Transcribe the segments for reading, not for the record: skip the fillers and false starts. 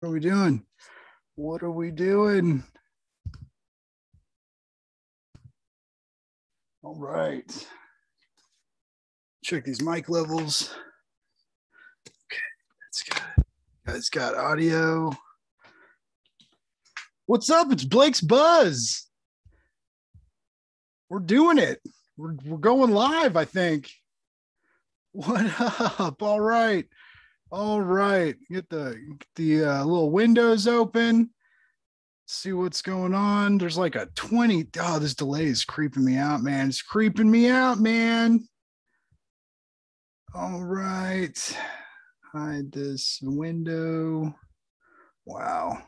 What are we doing? What are we doing? All right. Check these mic levels. Okay, that's good. Guys got audio. What's up? It's Blake's Buzz. We're doing it. We're going live, I think. What up? All right. All right. Get the little windows open. See what's going on. There's like a 20. Oh, this delay is creeping me out, man. It's creeping me out, man. All right. Hide this window. Wow.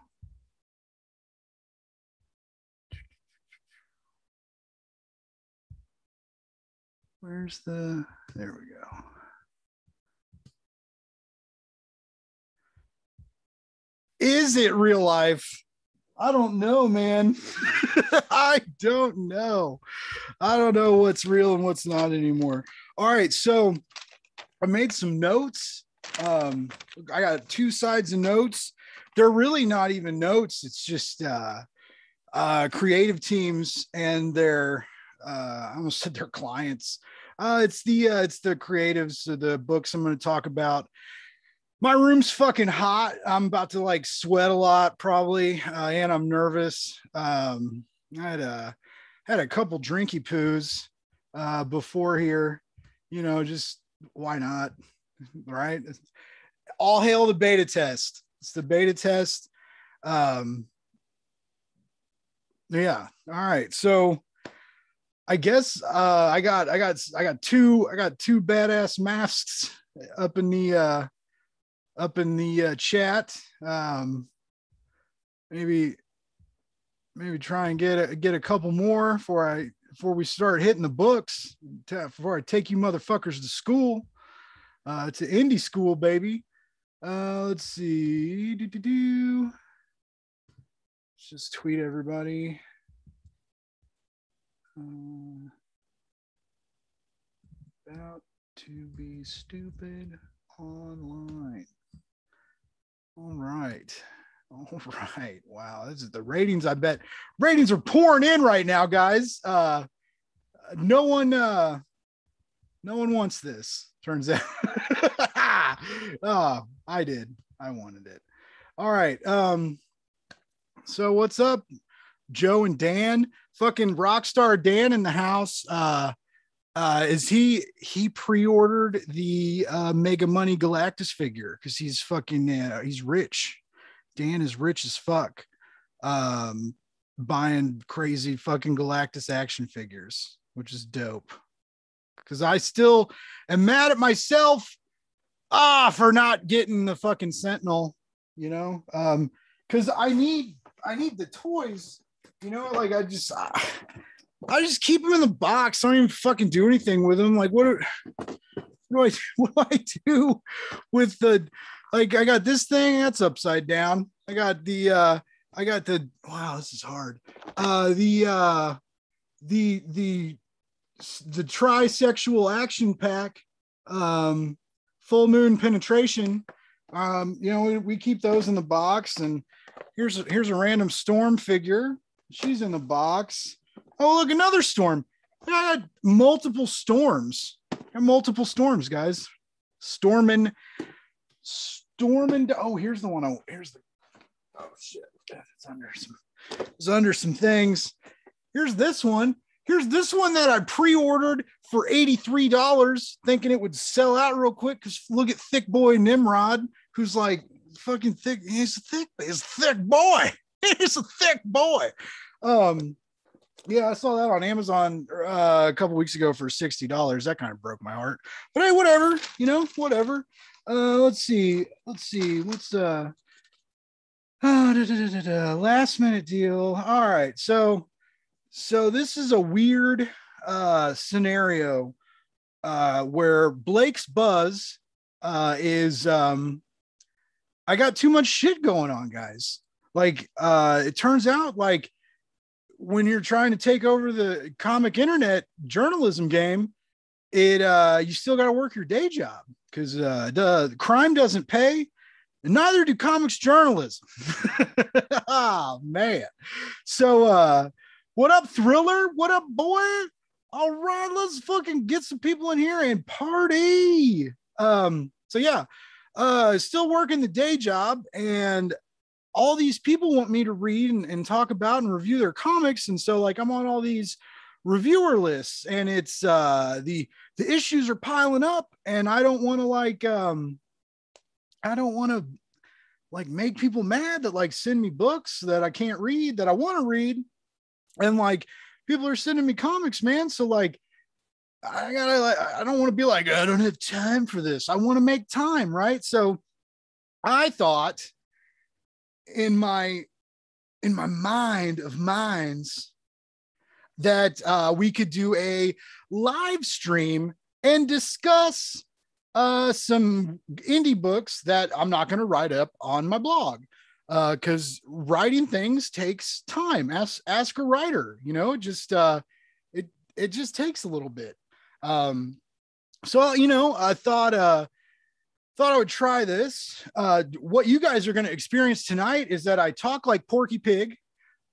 Where's the, there we go. Is it real life? I don't know, man. I don't know. I don't know what's real and what's not anymore. All right. So I made some notes. I got two sides of notes. They're really not even notes. It's just creative teams and their I almost said their clients. It's the creatives of the books I'm going to talk about. My room's fucking hot. I'm about to like sweat a lot probably, and I'm nervous. I had a couple drinky poos before here. You know, just why not, right? All hail the beta test. It's the beta test. Yeah. All right. So I guess I got two badass masks up in the chat. Maybe try and get a couple more before we start hitting the books, before I take you motherfuckers to school, to indie school, baby. Let's see. Let's just tweet everybody. About to be stupid online. All right. Wow. This is the ratings. I bet ratings are pouring in right now, guys. No one wants this, turns out. Oh, I did. I wanted it. All right. So what's up, Joe and Dan? Fucking Rockstar Dan in the house. Is he pre-ordered the Mega Money Galactus figure because he's fucking he's rich. Dan is rich as fuck, buying crazy fucking Galactus action figures, which is dope. Because I still am mad at myself for not getting the fucking Sentinel, you know, because I need the toys, you know, like I just keep them in the box. I don't even fucking do anything with them. Like, what do I do with the, like, I got this thing that's upside down. I got the, wow, this is hard. The trisexual action pack, full moon penetration. You know, we keep those in the box, and here's a random Storm figure. She's in the box. Oh, look, another Storm. I got multiple Storms. Guys. Storming. Oh, here's the one. Oh shit. It's under some things. Here's this one. That I pre-ordered for $83, thinking it would sell out real quick. Because look at Thick Boy Nimrod, who's like fucking thick. He's a thick boy. He's a thick boy. Yeah, I saw that on Amazon a couple weeks ago for $60. That kind of broke my heart. But hey, whatever, you know, whatever. Let's see. What's last minute deal. All right. So this is a weird scenario where Blake's Buzz is I got too much shit going on, guys. Like it turns out, like, when you're trying to take over the comic internet journalism game, you still got to work your day job because the crime doesn't pay. and neither do comics journalism. Oh man. So what up, Thriller? What up, boy? All right, let's fucking get some people in here and party. So yeah, still working the day job, and all these people want me to read and talk about and review their comics. And so like I'm on all these reviewer lists, and it's the issues are piling up, and I don't want to like make people mad that like send me books that I can't read that I want to read. And like people are sending me comics, man. So like I don't want to be like, I don't have time for this. I want to make time, right? So I thought in my mind of minds that we could do a live stream and discuss some indie books that I'm not going to write up on my blog, because writing things takes time. Ask a writer, you know, it just takes a little bit. So you know, I thought I would try this. What you guys are going to experience tonight is that I talk like Porky Pig.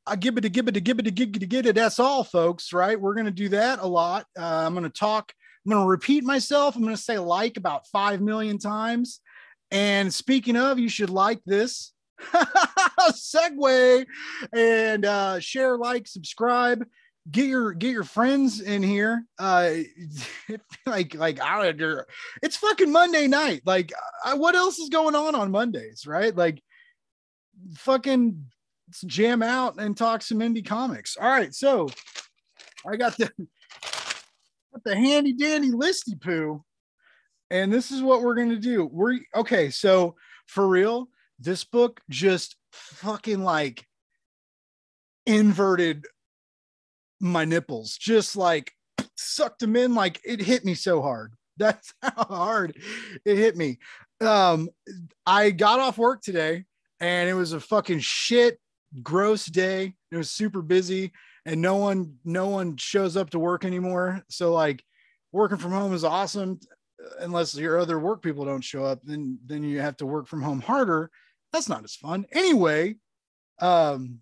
I give it. That's all, folks. Right? We're going to do that a lot. I'm going to repeat myself. I'm going to say like about 5 million times. And speaking of, you should like this segue and share, like, subscribe, get your friends in here. Like it's fucking Monday night. Like what else is going on Mondays, right? Like fucking let's jam out and talk some indie comics. All right, so I got the handy dandy listy poo, and this is what we're gonna do. Okay, so for real, this book just fucking like inverted my nipples, just like sucked them in. Like it hit me so hard. That's how hard it hit me. I got off work today, and it was a fucking shit gross day. It was super busy, and no one shows up to work anymore. So like working from home is awesome, unless your other work people don't show up, then you have to work from home harder. That's not as fun. Anyway, Spidey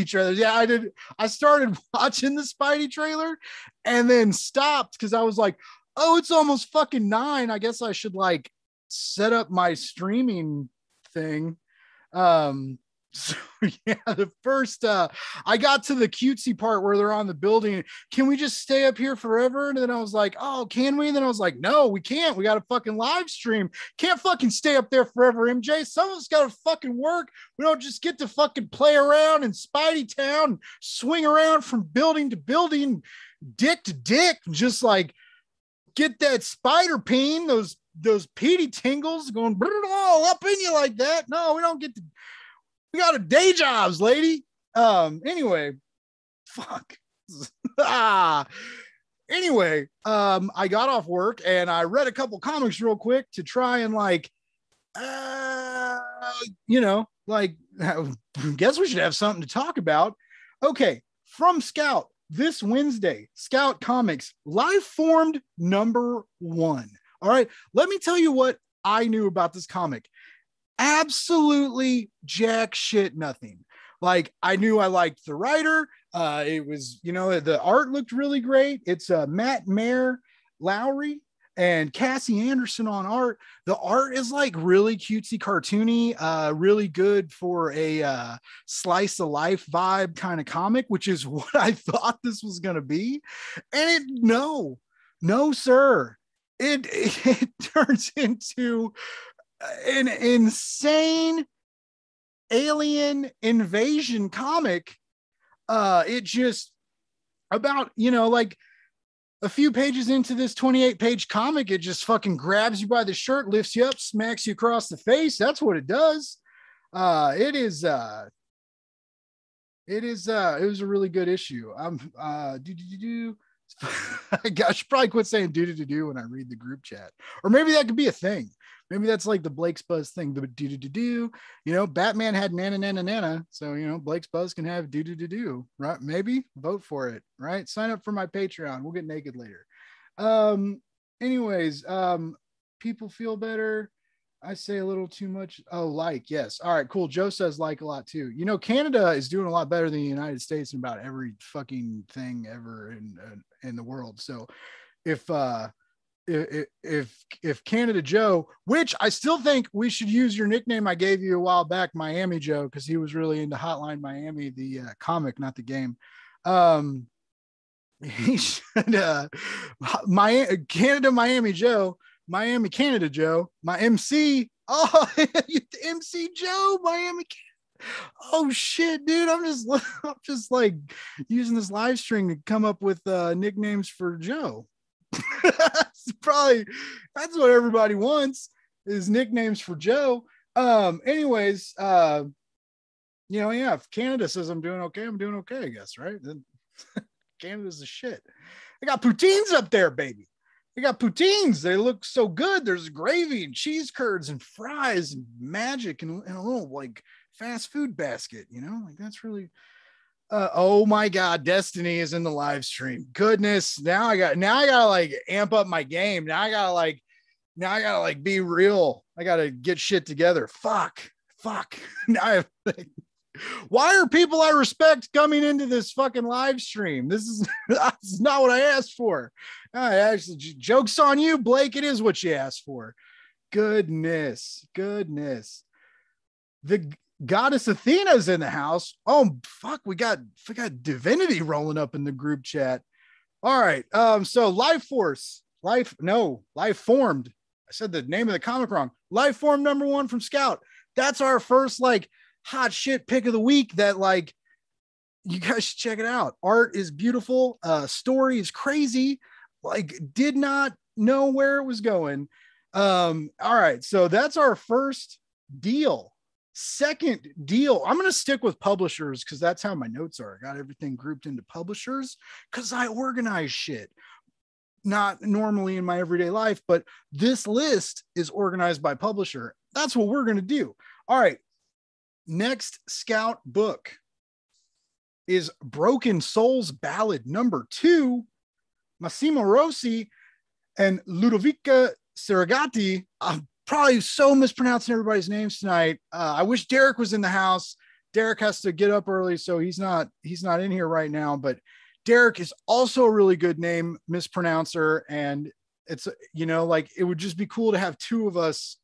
trailers. Yeah, I did. I started watching the Spidey trailer and then stopped because I was like, oh, it's almost fucking 9. I guess I should like set up my streaming thing. So yeah, the first I got to the cutesy part where they're on the building. Can we just stay up here forever? And then I was like, oh, can we? And then I was like, no, we can't. We got to fucking live stream. Can't fucking stay up there forever, MJ. Some of us got to fucking work. We don't just get to fucking play around in Spidey Town, swing around from building to building, dick to dick, just like get that spider peen, those peaty tingles going all up in you like that. No, we don't get to. We got a day jobs, lady. Anyway, fuck. Anyway, I got off work and I read a couple comics real quick to try and like, you know, like, guess we should have something to talk about. Okay, from Scout this Wednesday, Scout Comics, Life Formed #1. All right, let me tell you what I knew about this comic. Absolutely jack shit nothing. Like I knew I liked the writer. It was, you know, the art looked really great. It's Matt Mayer Lowry and Cassie Anderson on art. The art is like really cutesy, cartoony, really good for a slice of life vibe kind of comic, which is what I thought this was going to be. And no, sir. It turns into an insane alien invasion comic. It just about, you know, like a few pages into this 28-page comic, it just fucking grabs you by the shirt, lifts you up, smacks you across the face. That's what it does. It was a really good issue. I should probably quit saying do when I read the group chat, or maybe that could be a thing. Maybe that's like the Blake's Buzz thing. The do. You know, Batman had nana. So, you know, Blake's Buzz can have do. Right? Maybe vote for it. Right? Sign up for my Patreon. We'll get naked later. Anyways, people feel better. I say a little too much. Oh, like, yes. All right, cool. Joe says like a lot too. You know, Canada is doing a lot better than the United States in about every fucking thing ever in the world. So if if Canada Joe, which I still think we should use your nickname I gave you a while back, Miami Joe, because he was really into Hotline Miami, the comic, not the game. He should my Canada Miami Joe, Miami Canada Joe, my MC. Oh, MC Joe, Miami. Oh shit, dude! I'm just like using this live stream to come up with nicknames for Joe. That's what everybody wants is nicknames for Joe. Anyways, yeah, if Canada says I'm doing okay, I'm doing okay, I guess, right? Then Canada's the shit. They got poutines up there, baby. They got poutines. They look so good. There's gravy and cheese curds and fries and magic and a little like fast food basket, like that's really oh my god, Destiny is in the live stream. Goodness, now I gotta like amp up my game. Now I gotta like be real. I gotta get shit together. Fuck. Now why are people I respect coming into this fucking live stream? This is not what I asked for. Actually, joke's on you, Blake. It is what you asked for. Goodness. The Goddess Athena's in the house. Oh fuck, we got divinity rolling up in the group chat. All right. So Life Force, Life Formed. I said the name of the comic wrong. Life Form #1 from Scout. That's our first like hot shit pick of the week that like you guys should check it out. Art is beautiful. Story is crazy. Like did not know where it was going. All right. So that's our first deal. Second deal, I'm going to stick with publishers because that's how my notes are. I got everything grouped into publishers because I organize shit. Not normally in my everyday life, but this list is organized by publisher. That's what we're going to do. All right. Next Scout book is Broken Souls Ballad #2. Massimo Rossi and Ludovica Serragati. I'm probably so mispronouncing everybody's names tonight. I wish Derek was in the house. Derek has to get up early, so he's not in here right now. But Derek is also a really good name mispronouncer, and it's like it would just be cool to have two of us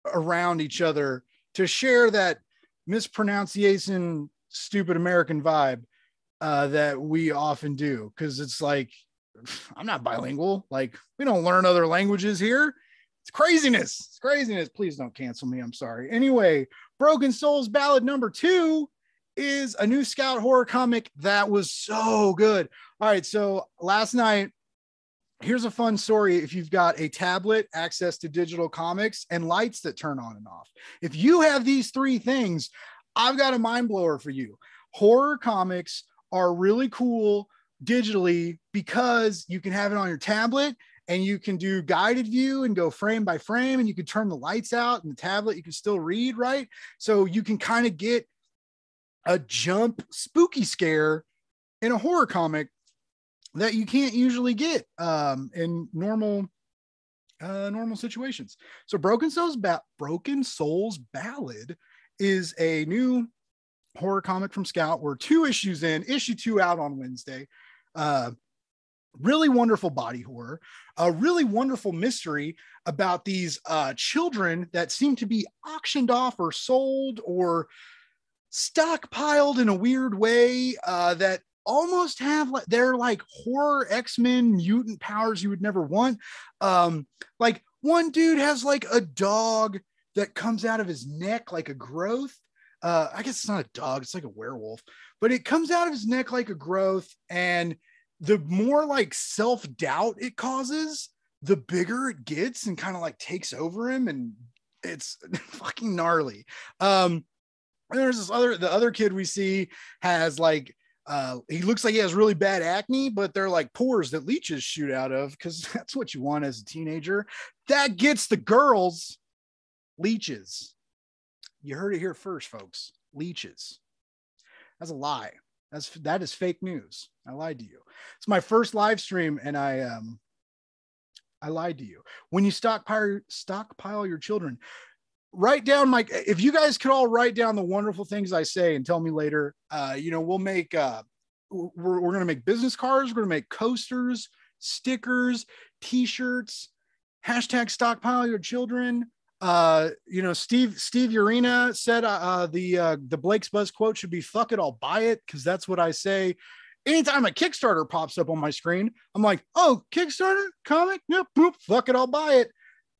around each other to share that mispronunciation stupid American vibe that we often do, because it's like I'm not bilingual. Like we don't learn other languages here. It's craziness. Please don't cancel me. I'm sorry. Anyway, Broken Souls Ballad #2 is a new Scout horror comic that was so good. All right. So last night, here's a fun story. If you've got a tablet, access to digital comics, and lights that turn on and off, if you have these three things, I've got a mind blower for you. Horror comics are really cool digitally because you can have it on your tablet and you can do guided view and go frame by frame, and you can turn the lights out and the tablet, you can still read, right? So you can kind of get a jump spooky scare in a horror comic that you can't usually get in normal situations. So Broken Souls Ballad is a new horror comic from Scout. We're 2 issues in, issue 2 out on Wednesday. Really wonderful body horror, a really wonderful mystery about these children that seem to be auctioned off or sold or stockpiled in a weird way that almost have like they're like horror X-Men mutant powers you would never want. Like one dude has like a dog that comes out of his neck like a growth. I guess it's not a dog, it's like a werewolf, but it comes out of his neck like a growth, and the more like self-doubt it causes, the bigger it gets and kind of like takes over him, and it's fucking gnarly. And there's the other kid we see has like he looks like he has really bad acne, but they're like pores that leeches shoot out of, because that's what you want as a teenager. That gets the girls leeches. You heard it here first, folks. Leeches. That's a lie. That is fake news. I lied to you. It's my first live stream, and I I lied to you. When you stockpile your children, write down if you guys could all write down the wonderful things I say and tell me later, we'll make, we're going to make business cards. We're going to make coasters, stickers, t-shirts, hashtag stockpile your children. Steve Urena said the Blake's Buzz quote should be "fuck it, I'll buy it," because that's what I say anytime a Kickstarter pops up on my screen. I'm like, oh, Kickstarter comic, yep, boop, fuck it, I'll buy it.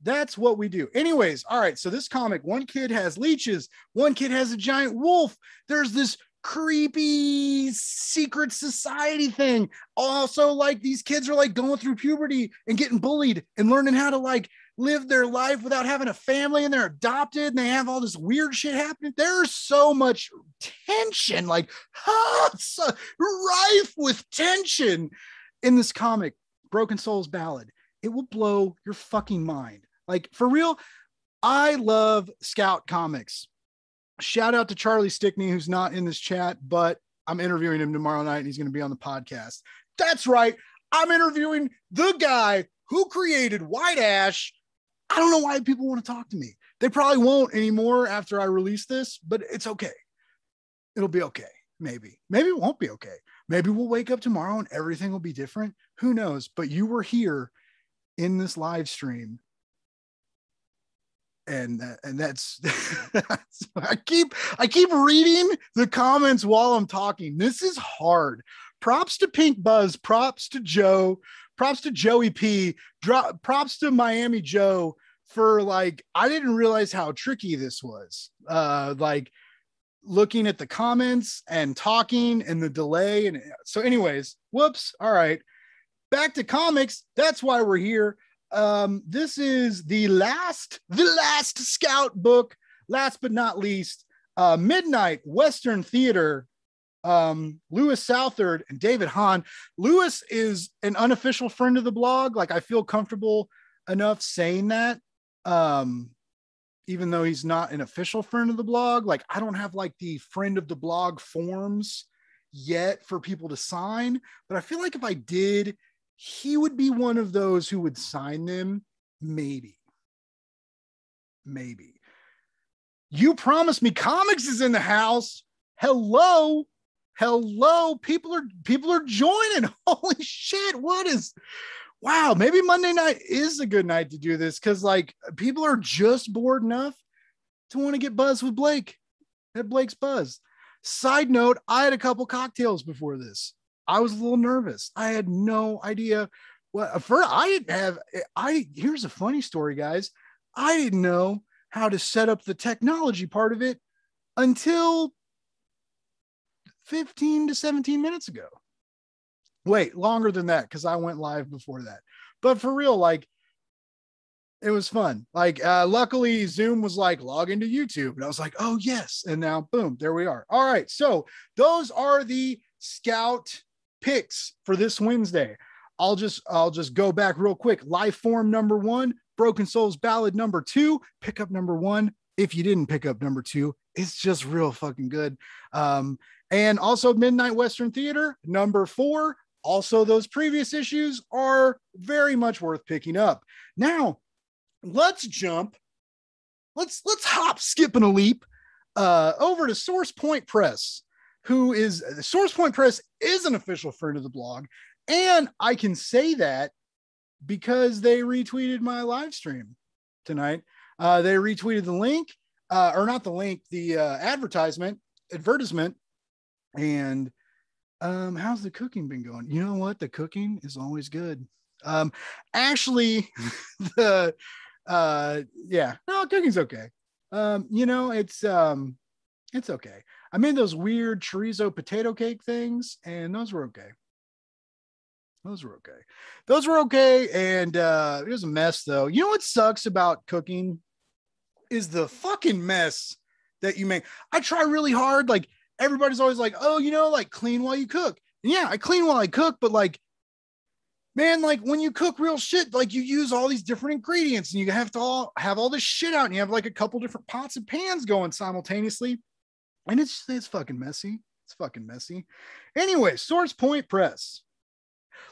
That's what we do. Anyways, all right. So this comic, one kid has leeches, one kid has a giant wolf. There's this creepy secret society thing. Also, like, these kids are like going through puberty and getting bullied and learning how to like live their life without having a family, and they're adopted and they have all this weird shit happening. There's so much tension, like so rife with tension in this comic, Broken Souls Ballad. It will blow your fucking mind. Like, for real, I love Scout Comics. Shout out to Charlie Stickney, who's not in this chat, but I'm interviewing him tomorrow night and he's going to be on the podcast. That's right. I'm interviewing the guy who created White Ash. I don't know why people want to talk to me. They probably won't anymore after I release this, but it's okay. It'll be okay. Maybe it won't be okay. Maybe we'll wake up tomorrow and everything will be different. Who knows? But you were here in this live stream. And that's I keep reading the comments while I'm talking. This is hard. Props to Pink Buzz, props to Joe, props to Joey P, props to Miami Joe for like, I didn't realize how tricky this was. Like looking at the comments and talking and the delay. And so anyways, whoops. All right. Back to comics. That's why we're here. This is the last Scout book, last but not least, Midnight Western Theater, Lewis Southard and David Hahn. Lewis is an unofficial friend of the blog. Like, I feel comfortable enough saying that, even though he's not an official friend of the blog. Like, I don't have like the friend of the blog forms yet for people to sign, but I feel like if I did, he would be one of those who would sign them. Maybe. You Promised Me Comics is in the house. Hello. People are joining. Holy shit. Wow. Maybe Monday night is a good night to do this, because like people are just bored enough to want to get buzzed with Blake at Blake's Buzz. Side note, I had a couple cocktails before this. I was a little nervous. I had no idea here's a funny story, guys. I didn't know how to set up the technology part of it until 15 to 17 minutes ago. Wait, longer than that, because I went live before that. But for real, like, it was fun. Like, luckily Zoom was like, log into YouTube. And I was like, oh yes. And now, boom, there we are. All right. So those are the Scout picks for this Wednesday. I'll just go back real quick. Life Form number 1, Broken Souls Ballad number 2, pick up number 1. If you didn't pick up number 2, it's just real fucking good. And also Midnight Western Theater number 4. Also, those previous issues are very much worth picking up. Now, let's hop, skip, and a leap over to Source Point Press, Source Point Press is an official friend of the blog. And I can say that because they retweeted my live stream tonight. They retweeted the link, or not the link, the advertisement. And how's the cooking been going? You know what? The cooking is always good. Actually, cooking's okay. It's okay. I made those weird chorizo potato cake things, and those were okay. And it was a mess, though. You know what sucks about cooking is the fucking mess that you make. I try really hard. Like, everybody's always like, oh, like, clean while you cook. And yeah, I clean while I cook, but like, man, like when you cook real shit, like you use all these different ingredients and you have to have all this shit out, and you have like a couple different pots and pans going simultaneously. And it's fucking messy. Anyway, Source Point Press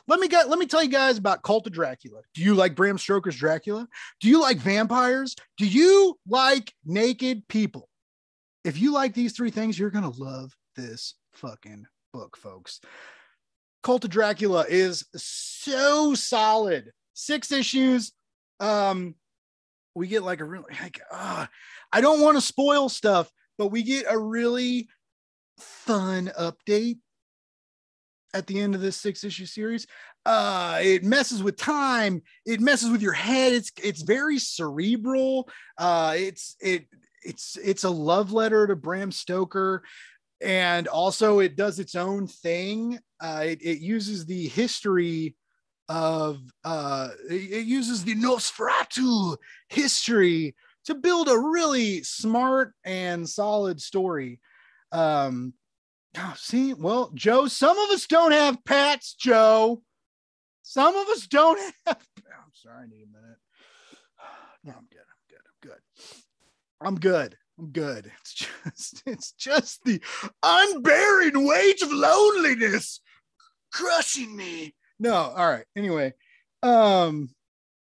Let me tell you guys about Cult of Dracula. Do you like Bram Stoker's Dracula? Do you like vampires? Do you like naked people? If you like these three things, you're going to love this fucking book, folks. Cult of Dracula is so solid. 6 issues. We get like a really, I don't want to spoil stuff, but we get a really fun update at the end of this 6-issue series. It messes with time. It messes with your head. It's very cerebral. It's a love letter to Bram Stoker. And also it does its own thing. It uses the history of, it uses the Nosferatu history to build a really smart and solid story. See, well, Joe, some of us don't have pets, Joe. Some of us don't have. I'm sorry, I need a minute. No, I'm good. It's just the unbearing weight of loneliness crushing me. No, all right. Anyway,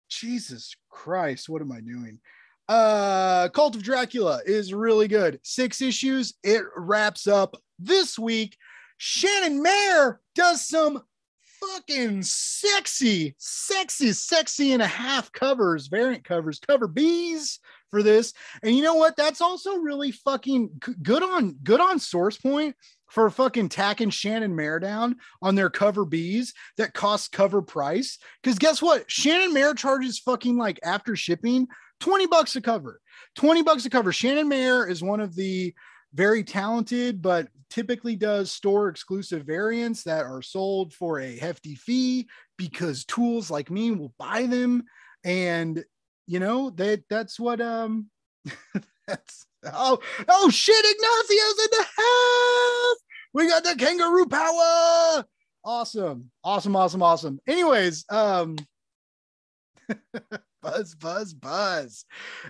Jesus Christ, what am I doing? Cult of Dracula is really good. 6 issues. It wraps up this week. Shannon Mayer does some fucking sexy and a half covers, variant covers, cover B's for this. And you know what? That's also really fucking good on Source Point for fucking tacking Shannon Mayer down on their cover B's that cost cover price. Because guess what? Shannon Mayer charges fucking like after shipping $20 a cover. $20 a cover. Shannon Mayer is one of the very talented, but typically does store exclusive variants that are sold for a hefty fee because tools like me will buy them. And you know, that's what, that's, oh shit, Ignacio's in the house. We got the kangaroo power. Awesome. Anyways, buzz.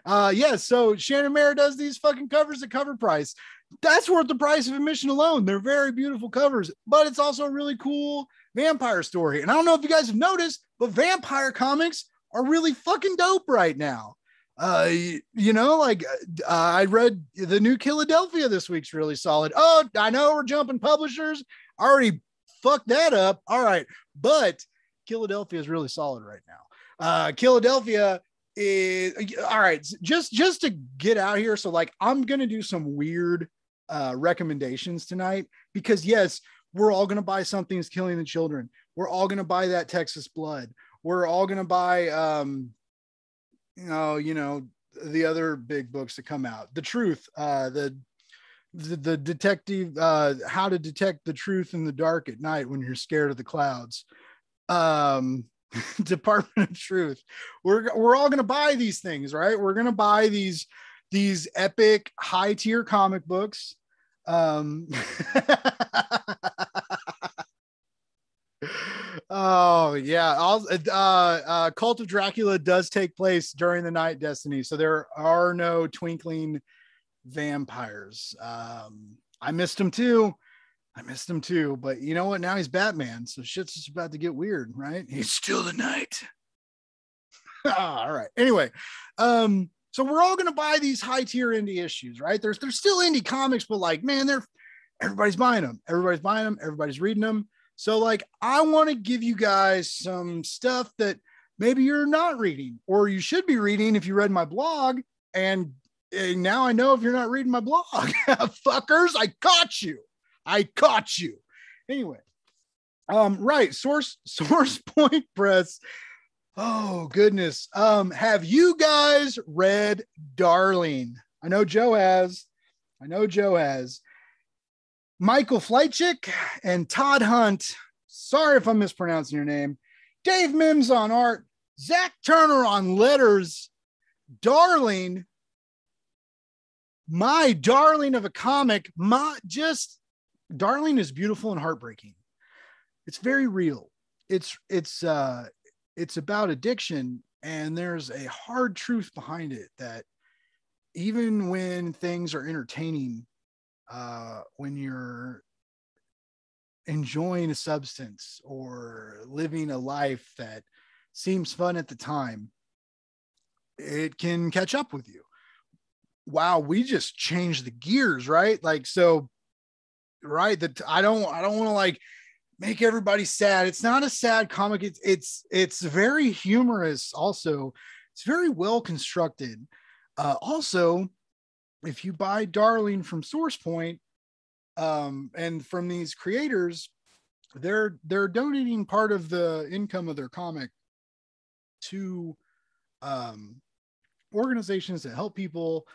Yeah, so Shannon Mayer does these fucking covers at cover price. That's worth the price of admission alone. They're very beautiful covers, but it's also a really cool vampire story. And I don't know if you guys have noticed, but vampire comics are really fucking dope right now. You know, like I read the new Philadelphia this week's really solid. Oh, I know we're jumping publishers. I already fucked that up. All right, but Philadelphia is really solid right now. Philadelphia is all right. Just to get out here, so like I'm gonna do some weird recommendations tonight because yes, we're all gonna buy Something's Killing the Children. We're all gonna buy that Texas Blood. We're all gonna buy you know the other big books that come out. The Truth, the detective, How to Detect the Truth in the Dark at Night when you're scared of the clouds. Department of Truth. We're all gonna buy these things, right? We're gonna buy these epic high tier comic books. Oh yeah. Cult of Dracula does take place during the night Destiny, so there are no twinkling vampires. I missed him too, but you know what? Now he's Batman, so shit's just about to get weird, right? He's still the night. All right. Anyway, so we're all gonna buy these high tier indie issues, right? There's still indie comics, but like, man, everybody's buying them. Everybody's reading them. So like, I want to give you guys some stuff that maybe you're not reading, or you should be reading if you read my blog. And now I know if you're not reading my blog, fuckers, I caught you. Anyway, right. Source Point Press. Oh goodness. Have you guys read Darling? I know Joe has. Michael Fleitchick and Todd Hunt. Sorry if I'm mispronouncing your name. Dave Mims on art. Zach Turner on letters. Darling. My darling of a comic. Darling is beautiful and heartbreaking. It's very real. It's about addiction, and there's a hard truth behind it that even when things are entertaining, when you're enjoying a substance or living a life that seems fun at the time, it can catch up with you. Wow, we just changed the gears, right? Like, so, right, that I don't want to like make everybody sad. It's not a sad comic. It's very humorous. Also, it's very well constructed. Also, if you buy Darling from SourcePoint, and from these creators, they're donating part of the income of their comic to organizations that help people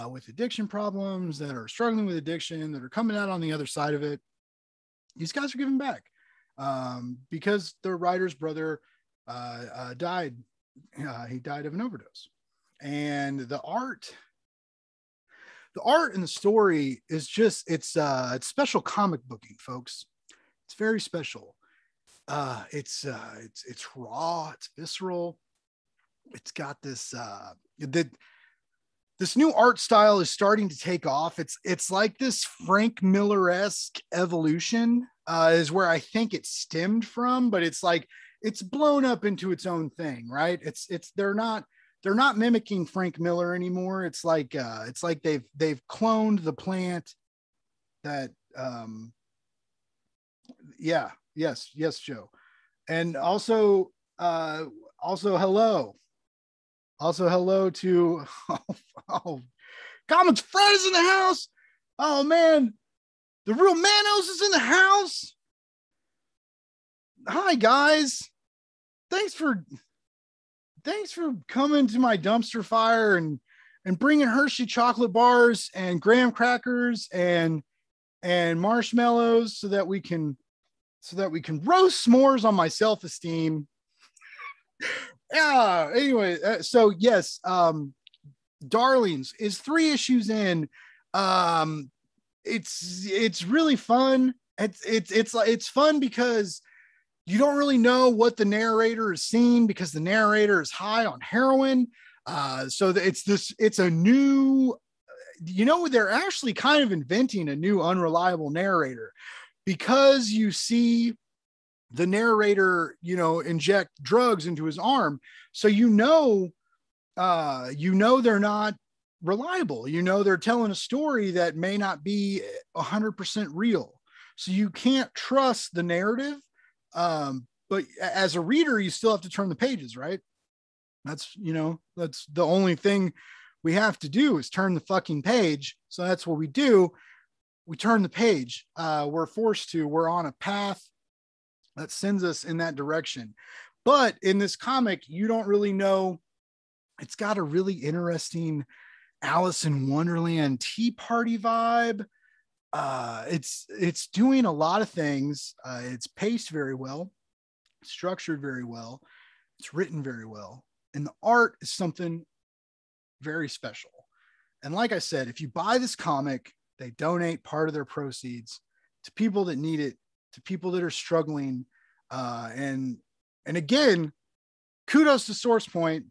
with addiction problems, that are struggling with addiction, that are coming out on the other side of it. These guys are giving back because their writer's brother died. He died of an overdose, and the art and the story is just, it's special comic booking, folks. It's very special. It's raw, it's visceral. It's got this this new art style is starting to take off. It's like this Frank Miller-esque evolution is where I think it stemmed from, but it's like it's blown up into its own thing, right? It's they're not mimicking Frank Miller anymore. It's like they've cloned the plant that yes, Joe. And also hello to Comics Fred is in the house. Oh man, the real Manos is in the house. Hi guys, thanks for coming to my dumpster fire and bringing Hershey chocolate bars and graham crackers and marshmallows so that we can roast s'mores on my self-esteem. Yeah, anyway, so yes, Darlings is 3 issues in. It's really fun. It's fun because you don't really know what the narrator is seeing, because the narrator is high on heroin. So it's a new, they're actually kind of inventing a new unreliable narrator, because you see the narrator, inject drugs into his arm. So, they're not reliable. They're telling a story that may not be 100% real. So you can't trust the narrative. But as a reader, you still have to turn the pages, right? That's the only thing we have to do is turn the fucking page. So that's what we do. We turn the page. We're on a path that sends us in that direction. But in this comic, you don't really know. It's got a really interesting Alice in Wonderland Tea Party vibe. It's doing a lot of things. It's paced very well, structured very well, it's written very well, and the art is something very special. And like I said, if you buy this comic, they donate part of their proceeds to people that need it, to people that are struggling. And again, kudos to SourcePoint,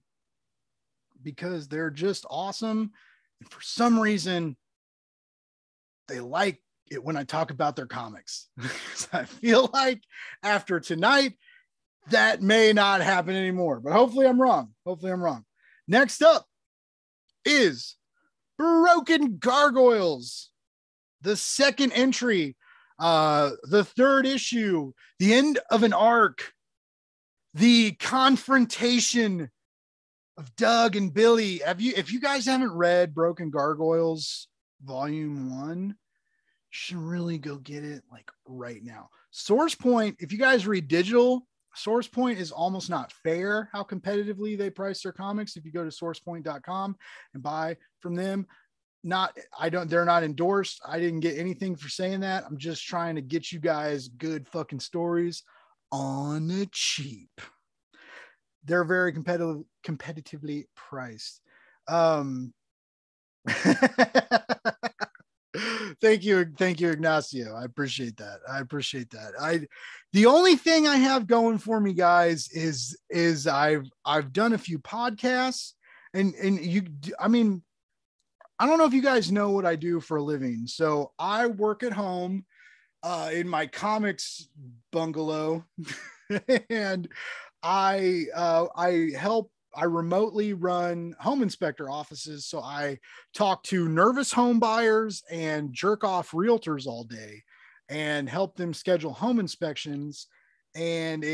because they're just awesome. And for some reason, they like it when I talk about their comics. I feel like after tonight, that may not happen anymore, but hopefully I'm wrong. Next up is Broken Gargoyles, the second entry, the 3rd issue, the end of an arc, the confrontation of Doug and Billy. If you guys haven't read Broken Gargoyles Volume 1, you should really go get it like right now. SourcePoint, if you guys read digital, SourcePoint is almost not fair how competitively they price their comics. If you go to sourcepoint.com and buy from them, they're not endorsed. I didn't get anything for saying that. I'm just trying to get you guys good fucking stories on the cheap. They're very competitively priced. Thank you, Ignacio. I appreciate that. The only thing I have going for me, guys, is I've done a few podcasts, and I don't know if you guys know what I do for a living. So I work at home in my comics bungalow. And I remotely run home inspector offices. So I talk to nervous home buyers and jerk off realtors all day and help them schedule home inspections. And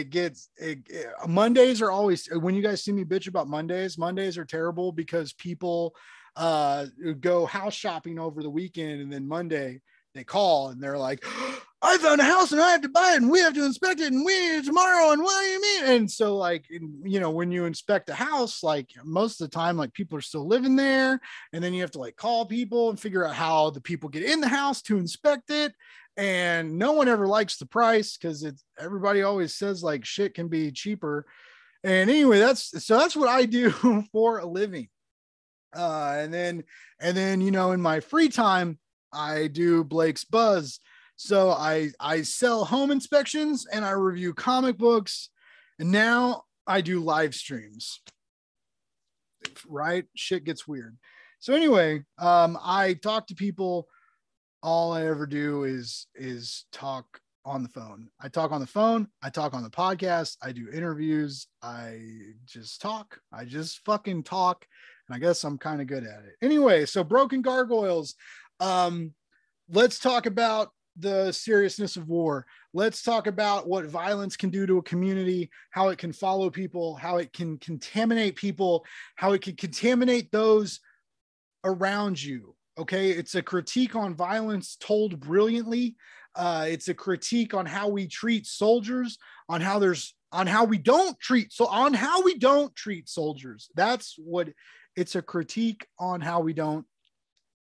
Mondays are always, when you guys see me bitch about Mondays are terrible because people go house shopping over the weekend, and then Monday they call and they're like, I found a house and I have to buy it and we have to inspect it and we tomorrow. And what do you mean? And so like, you know, when you inspect a house, like most of the time, like people are still living there. And then you have to like call people and figure out how the people get in the house to inspect it. And no one ever likes the price because everybody always says like shit can be cheaper. And anyway, that's what I do for a living. And then, you know, in my free time, I do Blake's Buzz. So I sell home inspections and I review comic books, and now I do live streams. Right? Shit gets weird. So anyway, I talk to people. All I ever do is talk on the phone. I talk on the phone. I talk on the podcast. I do interviews. I just talk. I just fucking talk. And I guess I'm kind of good at it. Anyway, so Broken Gargoyles. Let's talk about the seriousness of war. Let's talk about what violence can do to a community, how it can follow people, how it can contaminate people, how it can contaminate those around you. Okay. It's a critique on violence told brilliantly. It's a critique on how we treat soldiers, on how we don't treat soldiers. That's what it's a critique on, how we don't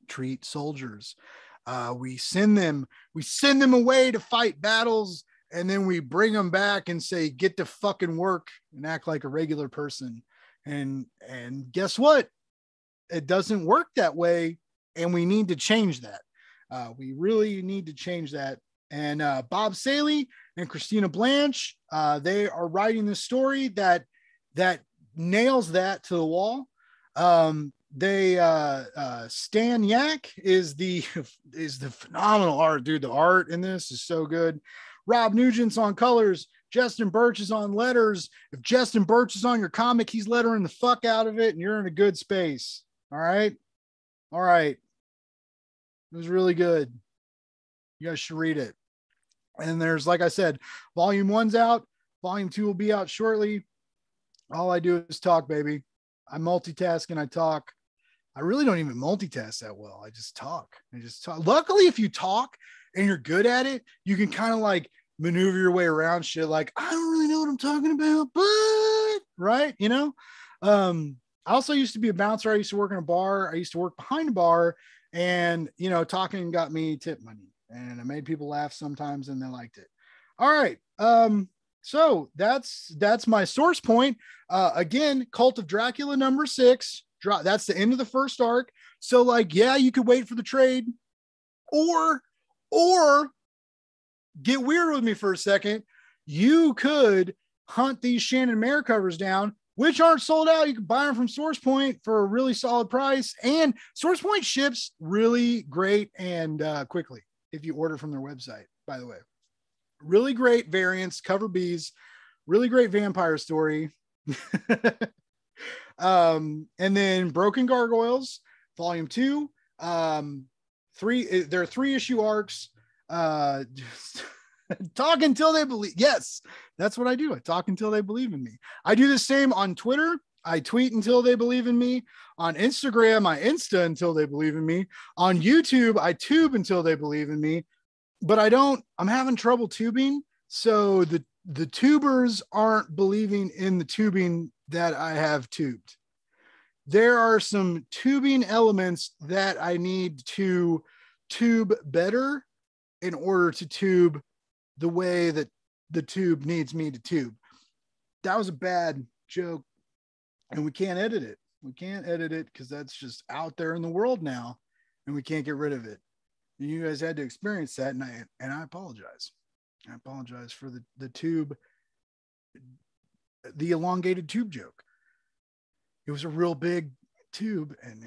treat soldiers. We send them away to fight battles, and then we bring them back and say, get to fucking work and act like a regular person. And guess what? It doesn't work that way. And we need to change that. We really need to change that. And Bob Saley and Christina Blanche, they are writing this story that nails that to the wall. Stan Yak is the phenomenal art, dude. The art in this is so good. Rob Nugent's on colors. Justin Birch is on letters. If Justin Birch is on your comic, he's lettering the fuck out of it, and you're in a good space. All right. It was really good. You guys should read it. And there's, like I said, volume 1's out. Volume 2 will be out shortly. All I do is talk, baby. I multitask and I talk. I really don't even multitask that well. I just talk. Luckily, if you talk and you're good at it, you can kind of like maneuver your way around shit. Like, I don't really know what I'm talking about, but right. You know, I also used to be a bouncer. I used to work in a bar. I used to work behind a bar, and, you know, talking got me tip money, and I made people laugh sometimes and they liked it. All right. So that's my source point. Again, Cult of Dracula #6. That's the end of the first arc. So like, yeah, you could wait for the trade, or get weird with me for a second. You could hunt these Shannon Mare covers down, which aren't sold out. You can buy them from Source Point for a really solid price, and Source Point ships really great and quickly if you order from their website, by the way. Really great variants, cover Bs, really great vampire story. And then Broken Gargoyles, volume 2. There are 3 issue arcs. Talk until they believe. Yes, that's what I do. I talk until they believe in me. I do the same on Twitter. I tweet until they believe in me. On Instagram, I Insta until they believe in me. On YouTube, I tube until they believe in me. But I'm having trouble tubing. So the tubers aren't believing in the tubing that I have tubed. There are some tubing elements that I need to tube better in order to tube the way that the tube needs me to tube. That was a bad joke, and we can't edit it. We can't edit it because that's just out there in the world now, and we can't get rid of it. And you guys had to experience that, and I apologize. I apologize for the tube, the elongated tube joke. It was a real big tube, and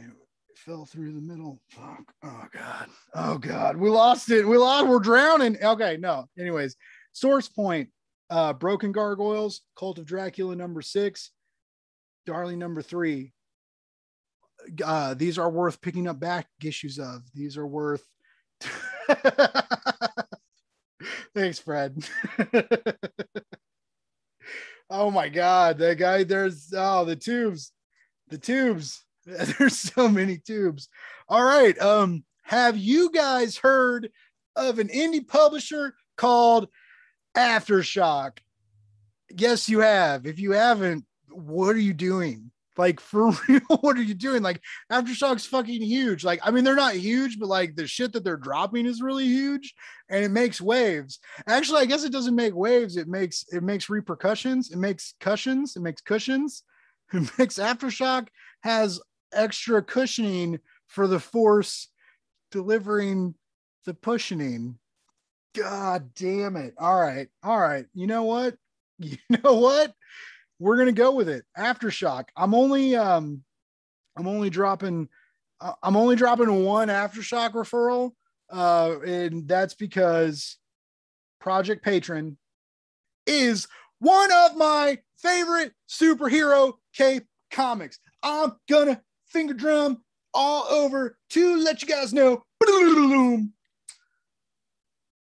fell through the middle. Fuck. Oh God. Oh God. We lost it. We're drowning. Okay. No. Anyways, source point. Broken Gargoyles, Cult of Dracula #6, Darling #3. These are worth picking up back issues of. These are worth. Thanks, Fred. Oh my God, that guy. There's the tubes. There's so many tubes. All right. Have you guys heard of an indie publisher called Aftershock? Yes, you have. If you haven't, what are you doing? Like, for real, what are you doing? Like, Aftershock's fucking huge. Like, I mean, they're not huge, but like the shit that they're dropping is really huge and it makes waves. Actually, I guess it doesn't make waves. It makes repercussions. It makes cushions. It makes cushions. It makes Aftershock has extra cushioning for the force delivering the cushioning. God damn it. All right. You know what? We're going to go with it. Aftershock. I'm only dropping one Aftershock referral. And that's because Project Patron is one of my favorite superhero cape comics. I'm gonna finger drum all over to let you guys know.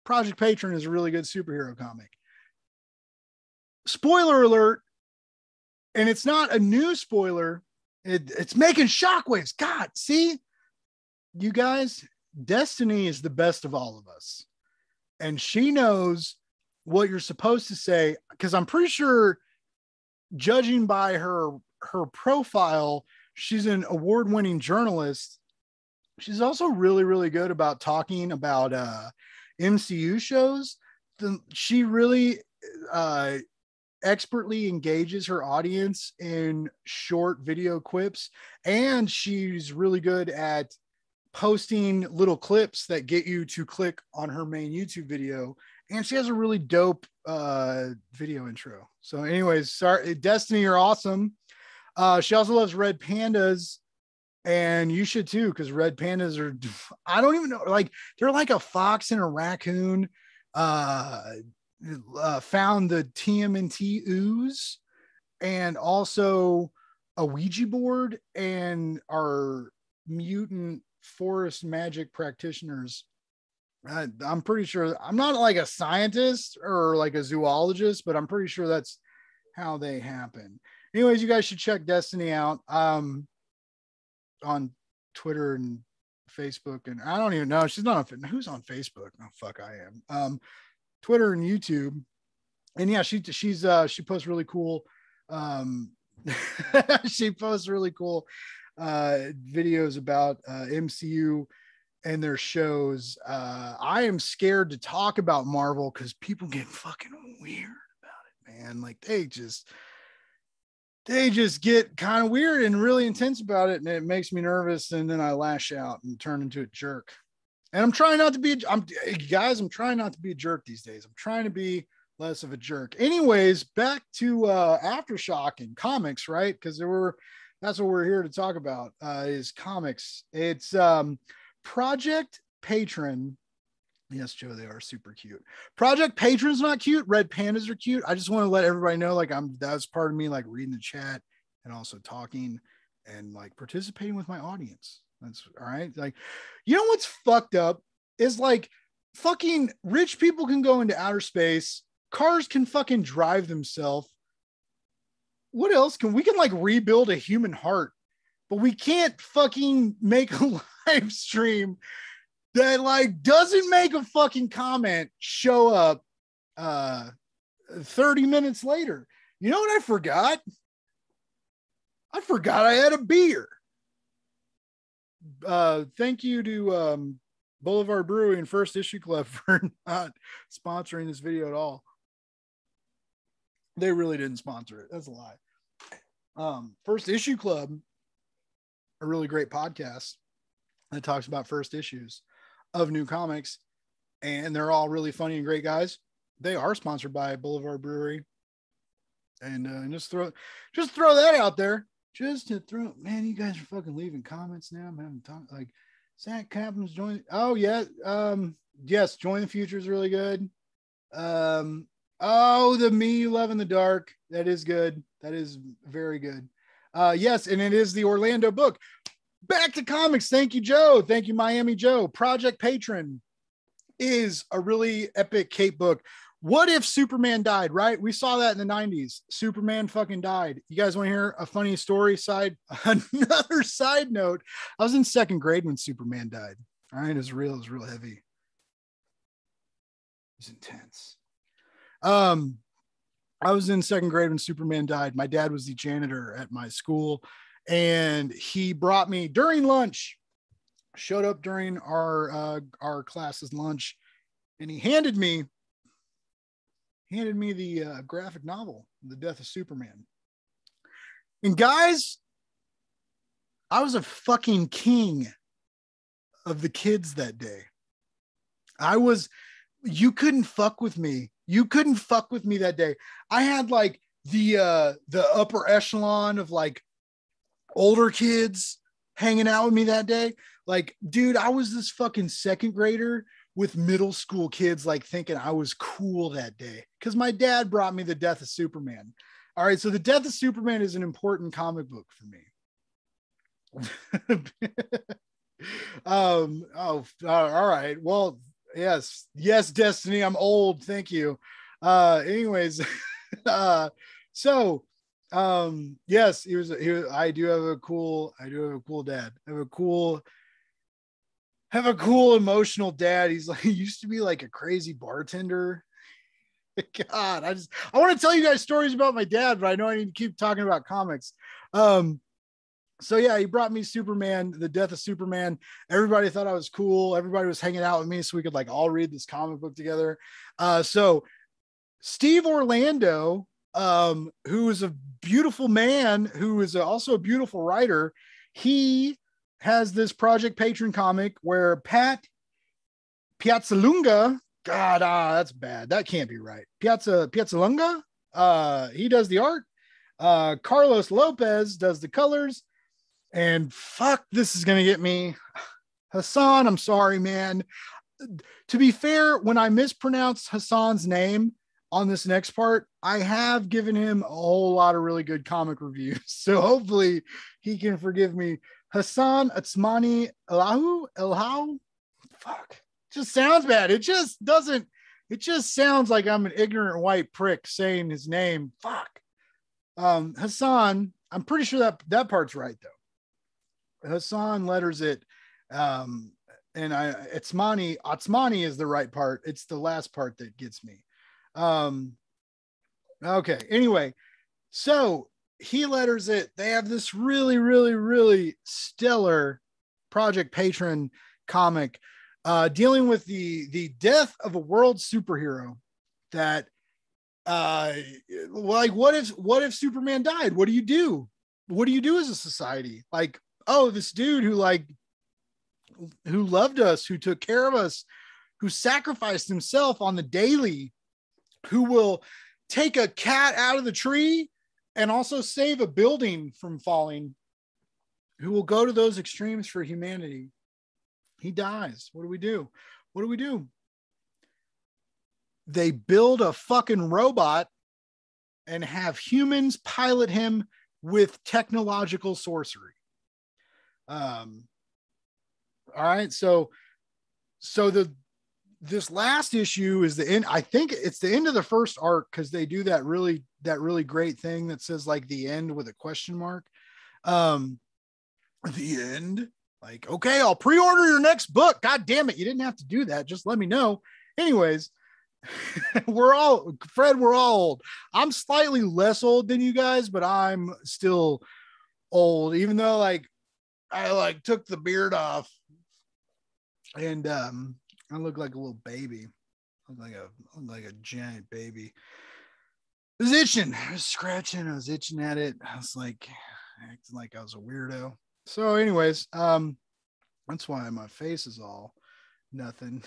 Project Patron is a really good superhero comic. Spoiler alert, and it's not a new spoiler. It's making shockwaves. God, see, you guys, Destiny is the best of all of us. And she knows what you're supposed to say, because I'm pretty sure, judging by her profile, she's an award-winning journalist. She's also really, really good about talking about MCU shows. She really expertly engages her audience in short video clips, and she's really good at posting little clips that get you to click on her main YouTube video. And she has a really dope video intro. So anyways, sorry, Destiny, you're awesome. She also loves red pandas, and you should too, because red pandas are, I don't even know, like, they're like a fox and a raccoon. Found the TMNT ooze and also a Ouija board, and are mutant forest magic practitioners. I'm pretty sure, I'm not like a scientist or like a zoologist, but I'm pretty sure that's how they happen. Anyways, you guys should check Destiny out on Twitter and Facebook. And I don't even know, she's not on, who's on Facebook? Oh fuck, I am. Twitter and YouTube. And yeah, she posts really cool she posts really cool videos about MCU and their shows. I am scared to talk about Marvel because people get fucking weird about it, man. Like they just get kind of weird and really intense about it, and it makes me nervous, and then I lash out and turn into a jerk. And I'm trying not to be I'm trying not to be a jerk these days. I'm trying to be less of a jerk. Anyways, back to Aftershock and comics, right? Because that's what we're here to talk about, is comics. It's Project Patron. Yes, Joe, they are super cute. Project Patron's not cute. Red pandas are cute. I just want to let everybody know, like, that's part of me, like reading the chat and also talking and like participating with my audience. That's all right. Like, you know what's fucked up is like fucking rich people can go into outer space. Cars can fucking drive themselves. What else we can like rebuild a human heart, but we can't fucking make a live stream that like doesn't make a fucking comment show up 30 minutes later. You know what I forgot? I forgot I had a beer. Thank you to Boulevard Brewing and First Issue Club for not sponsoring this video at all. They really didn't sponsor it. That's a lie. First Issue Club, a really great podcast that talks about first issues of new comics, and they're all really funny and great guys. They are sponsored by Boulevard Brewery, and just throw that out there. just to throw, man, you guys are fucking leaving comments now. I'm having talk like Zach Captain's join. Oh yeah. Yes. Join the Future is really good. Oh, the Me You Love in the Dark. That is good. That is very good. Yes. And it is the Orlando book. Back to comics. Thank you, Joe. Thank you, Miami Joe. Project Patron is a really epic cape book. What if Superman died, right? We saw that in the 90s. Superman fucking died. You guys want to hear a funny story another side note? I was in second grade when Superman died. All right. It was real heavy. It was intense. I was in second grade when Superman died. My dad was the janitor at my school, and he brought me during lunch, showed up during our class's lunch, and he handed me the graphic novel, The Death of Superman. And guys, I was a fucking king of the kids that day. You couldn't fuck with me. You couldn't fuck with me that day. I had like the upper echelon of like older kids hanging out with me that day. Like, dude, I was this fucking second grader with middle school kids like thinking I was cool that day because my dad brought me The Death of Superman. All right, so The Death of Superman is an important comic book for me. All right. Well, yes, Destiny, I'm old. Thank you. Anyways, yes, I do have a cool dad. I have a cool emotional dad. He used to be like a crazy bartender. God, I want to tell you guys stories about my dad, but I know I need to keep talking about comics. So yeah, he brought me Superman, The Death of Superman. Everybody thought I was cool. Everybody was hanging out with me so we could like all read this comic book together. So Steve Orlando, who is a beautiful man, who is also a beautiful writer, he has this Project Patron comic where Pat Piazzalunga, God, that's bad. That can't be right. Piazzalunga, he does the art. Carlos Lopez does the colors. And fuck, this is going to get me. Hassan, I'm sorry, man. To be fair, when I mispronounced Hassan's name on this next part, I have given him a whole lot of really good comic reviews. So hopefully he can forgive me. Hassan Atsmani Elhau. Fuck. Just sounds bad. It just sounds like I'm an ignorant white prick saying his name. Fuck. Hassan, I'm pretty sure that part's right though. Hassan letters it. And Atsmani is the right part. It's the last part that gets me. Okay. Anyway, so he letters it. They have this really, really, really stellar Project Patron comic, dealing with the death of a world superhero that, like, what if Superman died? What do you do? What do you do as a society? Like, oh, this dude who loved us, who took care of us, who sacrificed himself on the daily, who will take a cat out of the tree and also save a building from falling, who will go to those extremes for humanity. He dies. What do we do? They build a fucking robot and have humans pilot him with technological sorcery. All right. So this last issue is the end. I think it's the end of the first arc, because they do that really great thing that says like the end with a question mark. The end. Like, okay, I'll pre-order your next book. God damn it. You didn't have to do that. Just let me know. Anyways, we're all old. I'm slightly less old than you guys, but I'm still old, even though like I like took the beard off and I look like a little baby. I look like a giant baby. I was itching. I was scratching. I was itching at it. I was like acting like I was a weirdo. So anyways, that's why my face is all nothing.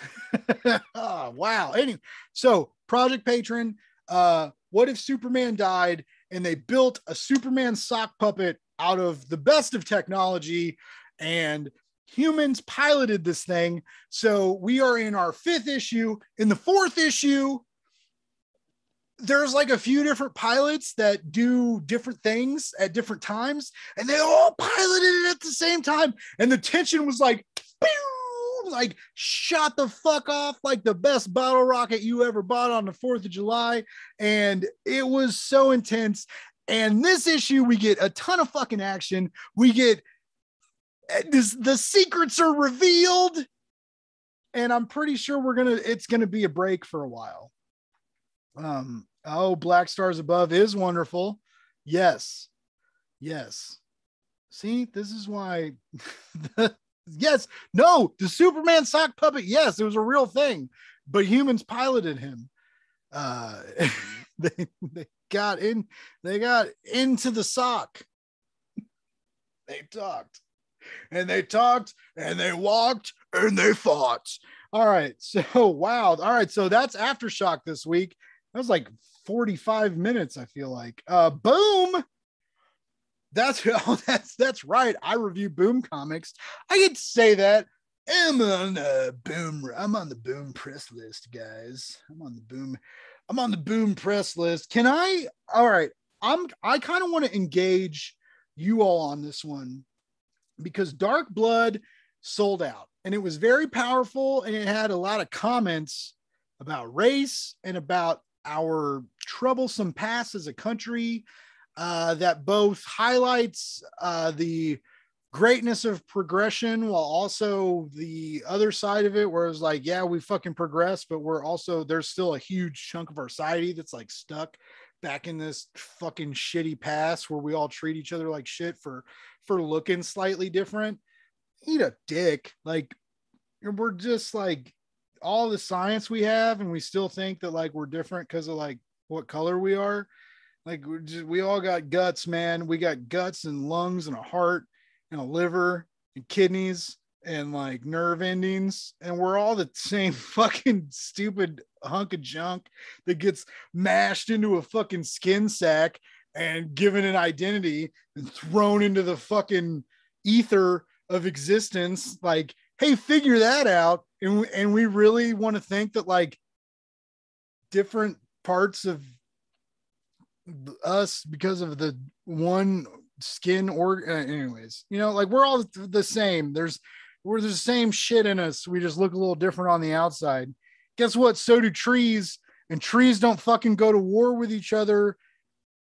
Oh, wow. Anyway, so Project Patron, what if Superman died and they built a Superman sock puppet out of the best of technology, and humans piloted this thing. So we are in our 5th issue. In the 4th issue, there's like a few different pilots that do different things at different times, and they all piloted it at the same time. And the tension was like, pew, like shot the fuck off like the best bottle rocket you ever bought on the 4th of July. And it was so intense. And this issue, we get a ton of fucking action. We get this, the secrets are revealed. And I'm pretty sure it's gonna be a break for a while. Black Stars Above is wonderful. Yes. See, this is why. Yes, no, the Superman sock puppet. Yes, it was a real thing, but humans piloted him. They got into the sock. They talked and they walked and they fought. All right. So, wow. All right. So that's Aftershock this week. That was like 45 minutes, I feel like. Boom. That's right. I review Boom Comics. I get to say that. I'm on the Boom press list, guys. I'm on the Boom press list. All right. I kind of want to engage you all on this one because Dark Blood sold out and it was very powerful, and it had a lot of comments about race and about our troublesome past as a country, that both highlights the greatness of progression while also the other side of it, where it's like, yeah, we fucking progress, but there's still a huge chunk of our society that's like stuck back in this fucking shitty past where we all treat each other like shit for looking slightly different. Eat a dick. Like, we're just like, all the science we have, and we still think that like we're different because of like what color we are. Like, we all got guts, man. We got guts and lungs and a heart and a liver and kidneys and like nerve endings, and we're all the same fucking stupid hunk of junk that gets mashed into a fucking skin sack and given an identity and thrown into the fucking ether of existence. Like, hey, figure that out. And we really want to think that like different parts of us, because of the one skin anyways, like we're all the same. We're the same shit in us. We just look a little different on the outside. Guess what? So do trees, and trees don't fucking go to war with each other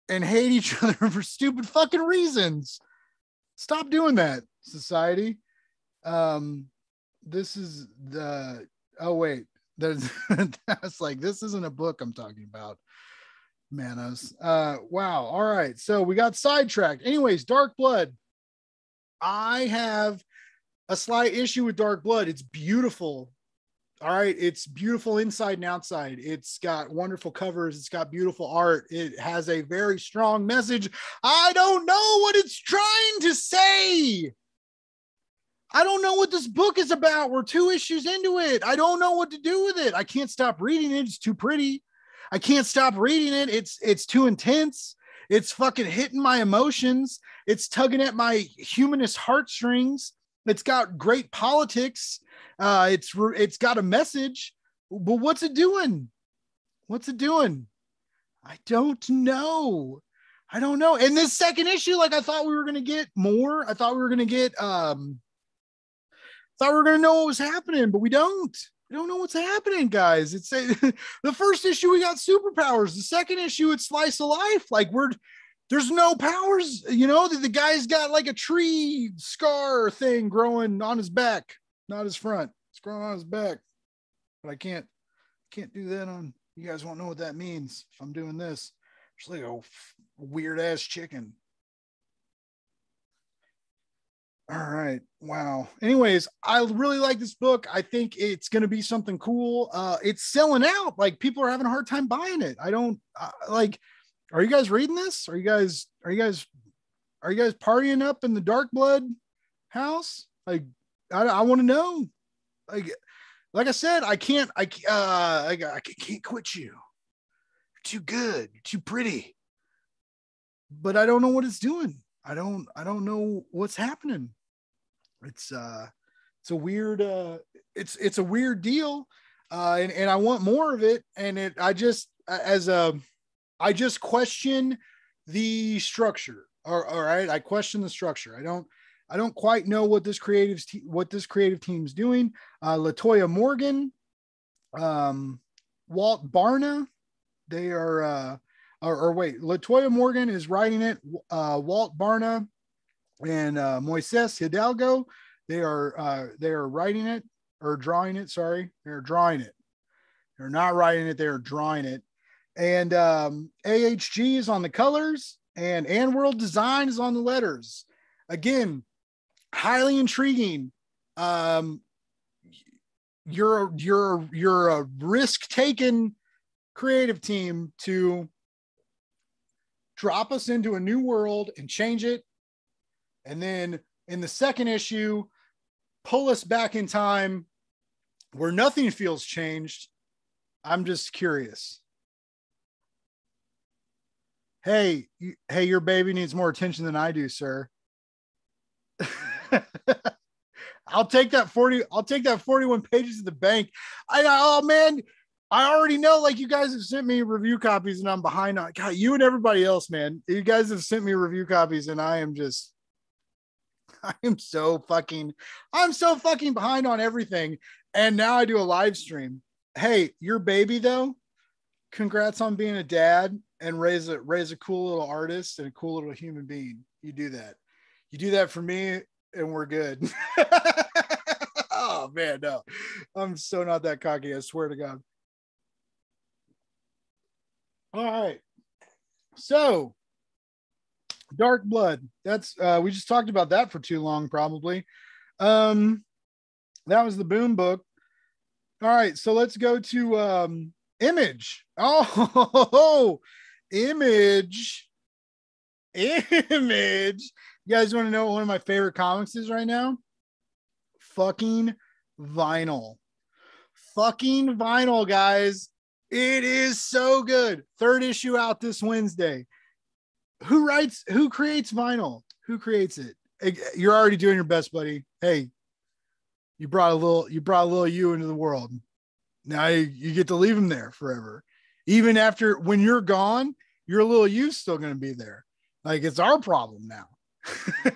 and hate each other for stupid fucking reasons. Stop doing that, society. This is the, oh wait, that's like, this isn't a book I'm talking about. Manos. Wow. All right. So we got sidetracked. Anyways, Dark Blood. I have a slight issue with Dark Blood. It's beautiful. All right. It's beautiful inside and outside. It's got wonderful covers. It's got beautiful art. It has a very strong message. I don't know what it's trying to say. I don't know what this book is about. We're 2 issues into it. I don't know what to do with it. I can't stop reading it. It's too pretty. I can't stop reading it. It's too intense. It's fucking hitting my emotions. It's tugging at my humanist heartstrings. It's got great politics. It's got a message, but what's it doing? What's it doing? I don't know. And this second issue, like, I thought we were going to get more. I thought we were going to get, thought we were going to know what was happening, but we don't. We don't know what's happening, guys. It's the first issue, we got superpowers. The second issue, it's slice of life. Like, there's no powers, the guy's got like a tree scar thing growing on his back, not his front. It's growing on his back, but I can't do that on, you guys won't know what that means if I'm doing this. It's like a weird ass chicken. All right. Wow. Anyways, I really like this book. I think it's going to be something cool. It's selling out. Like, people are having a hard time buying it. I don't like, are you guys reading this? Are you guys partying up in the Dark Blood house? Like, I want to know. Like I said, I can't quit you. You're too good. You're too pretty. But I don't know what it's doing. I don't know what's happening. It's a weird it's a weird deal. And I want more of it. And I just question the structure. All right. I question the structure. I don't quite know what this creative team's doing. Latoya Morgan, Walt Barna, they are, or wait, Latoya Morgan is writing it. Walt Barna and Moises Hidalgo, they are writing it or drawing it. Sorry, they're drawing it. They're not writing it. They're drawing it. And AHG is on the colors, and World Design is on the letters. Again, highly intriguing. You're a risk-taking creative team to drop us into a new world and change it, and then in the second issue pull us back in time where nothing feels changed. I'm just curious. Hey, your baby needs more attention than I do, sir. I'll take that 41 pages to the bank. Oh man, I already know, like, you guys have sent me review copies and I'm behind on God, you and everybody else, man. You guys have sent me review copies and I'm so fucking behind on everything. And now I do a live stream. Hey, your baby though, congrats on being a dad and raise a cool little artist and a cool little human being. You do that for me and we're good. Oh man, no, I'm so not that cocky. I swear to God. All right. So Dark Blood. That's we just talked about that for too long, probably. That was the Boom book. All right, so let's go to Image. Oh, Image. Image. You guys want to know what one of my favorite comics is right now? Fucking Vinyl. Fucking Vinyl, guys. It is so good. Third issue out this Wednesday. Who creates Vinyl? Who creates it? You're already doing your best, buddy. Hey, you brought a little you into the world. Now you get to leave him there forever. Even after, when you're gone, your little you's still going to be there. Like, it's our problem now.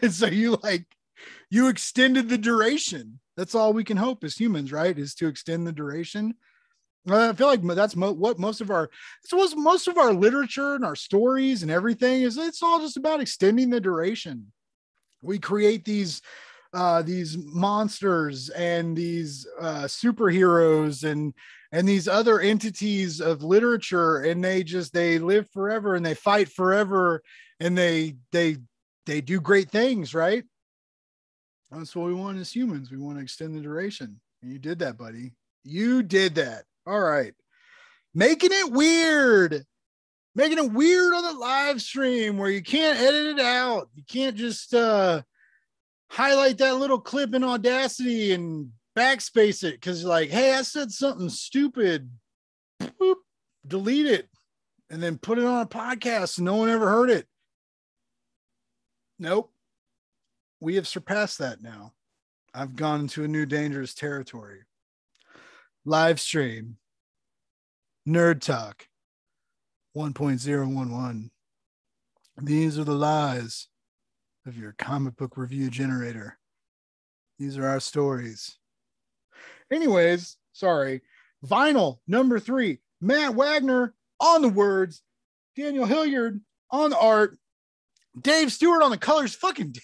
So you extended the duration. That's all we can hope as humans, right? Is to extend the duration. I feel like that's what most of our literature and our stories and everything is. It's all just about extending the duration. We create these monsters and these superheroes and these other entities of literature, and they live forever and they fight forever and they do great things, right? That's what we want as humans. We want to extend the duration. And you did that, buddy. You did that. All right. Making it weird on the live stream where you can't edit it out. You can't just highlight that little clip in Audacity and backspace it because, like, hey, I said something stupid. Boop, delete it and then put it on a podcast and no one ever heard it. Nope. We have surpassed that now. I've gone into a new dangerous territory. Live stream. Nerd Talk 1.011. These are the lies of your comic book review generator. These are our stories. Anyways, sorry. Vinyl number 3. Matt Wagner on the words. Daniel Hilliard on the art. Dave Stewart on the colors. Fucking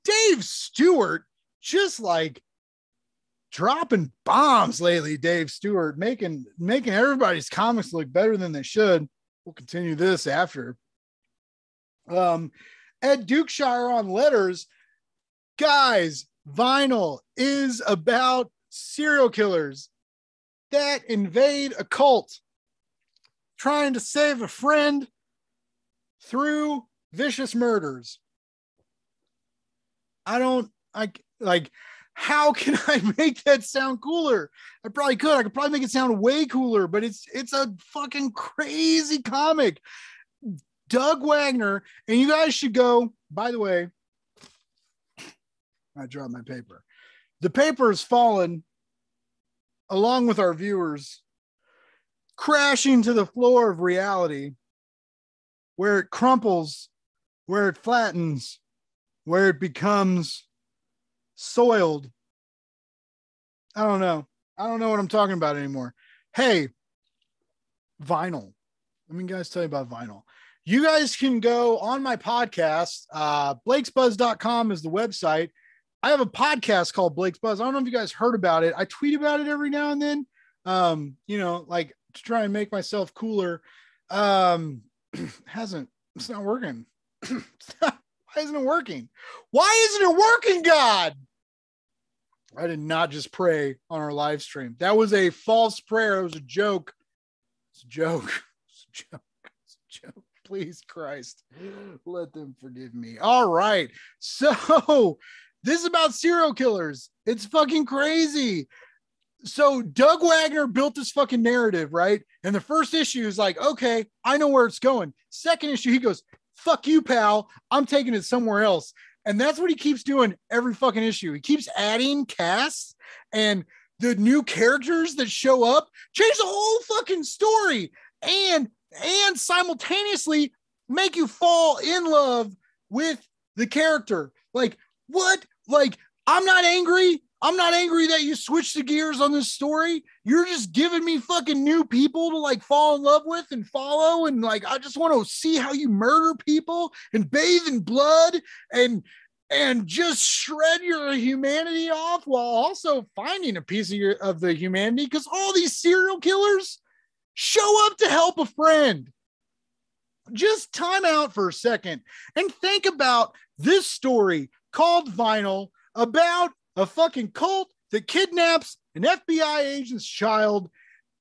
Dave Stewart, just like dropping bombs lately. Dave Stewart making everybody's comics look better than they should. We'll continue this after. Ed Dukeshire on letters. Guys, Vinyl is about serial killers that invade a cult, trying to save a friend through vicious murders. How can I make that sound cooler? I probably could. I could probably make it sound way cooler, but it's a fucking crazy comic. Doug Wagner, and you guys should go, by the way, I dropped my paper. The paper has fallen along with our viewers, crashing to the floor of reality, where it crumples, where it flattens, where it becomes soiled. I don't know. I don't know what I'm talking about anymore. Hey, vinyl. Let me guys tell you about vinyl. You guys can go on my podcast. BlakesBuzz.com is the website. I have a podcast called Blake's Buzz. I don't know if you guys heard about it. I tweet about it every now and then. Like to try and make myself cooler. It's not working. Why isn't it working? Why isn't it working, God? I did not just pray on our live stream. That was a false prayer. It was a joke. It's a joke. It's a joke. It's a joke. Please, Christ, let them forgive me. All right. So this is about serial killers. It's fucking crazy. So Doug Wagner built this fucking narrative, right? And the first issue is like, okay, I know where it's going. Second issue, he goes, fuck you, pal. I'm taking it somewhere else. And that's what he keeps doing every fucking issue. He keeps adding casts, and the new characters that show up change the whole fucking story and simultaneously make you fall in love with the character. Like, what? Like, I'm not angry. I'm not angry that you switched the gears on this story. You're just giving me fucking new people to like fall in love with and follow. And like, I just want to see how you murder people and bathe in blood and just shred your humanity off while also finding a piece of the humanity. Because all these serial killers show up to help a friend. Just time out for a second and think about this story called Vinyl about a fucking cult that kidnaps an FBI agent's child,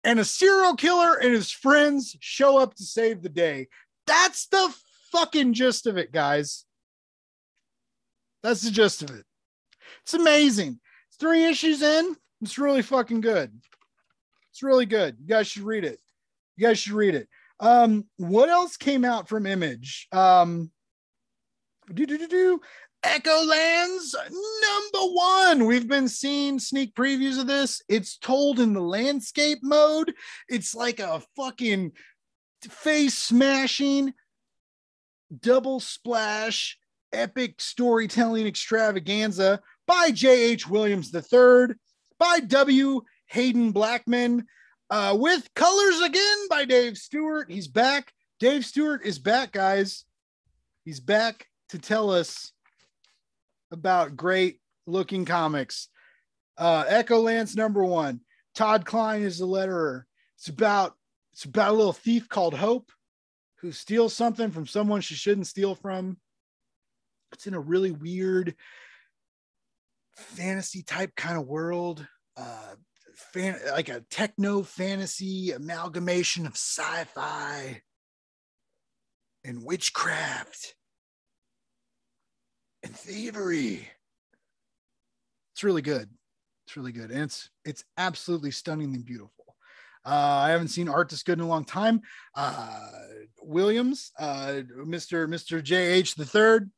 and a serial killer and his friends show up to save the day. That's the fucking gist of it, guys. That's the gist of it. It's amazing. It's 3 issues in. It's really fucking good. It's really good. You guys should read it. You guys should read it. What else came out from Image? Echolands #1. We've been seeing sneak previews of this. It's told in the landscape mode. It's like a fucking face smashing, double splash, epic storytelling extravaganza by J.H. Williams III, by W. Hayden Blackman, with colors again by Dave Stewart. He's back. Dave Stewart is back, guys. He's back to tell us about great looking comics. Echolands #1. Todd Klein is the letterer. It's about a little thief called Hope who steals something from someone she shouldn't steal from. It's in a really weird fantasy type kind of world. Like a techno fantasy amalgamation of sci-fi and witchcraft and thievery. It's really good. It's really good. And it's absolutely stunningly beautiful. I haven't seen art this good in a long time. Williams, Mr. J.H. the third.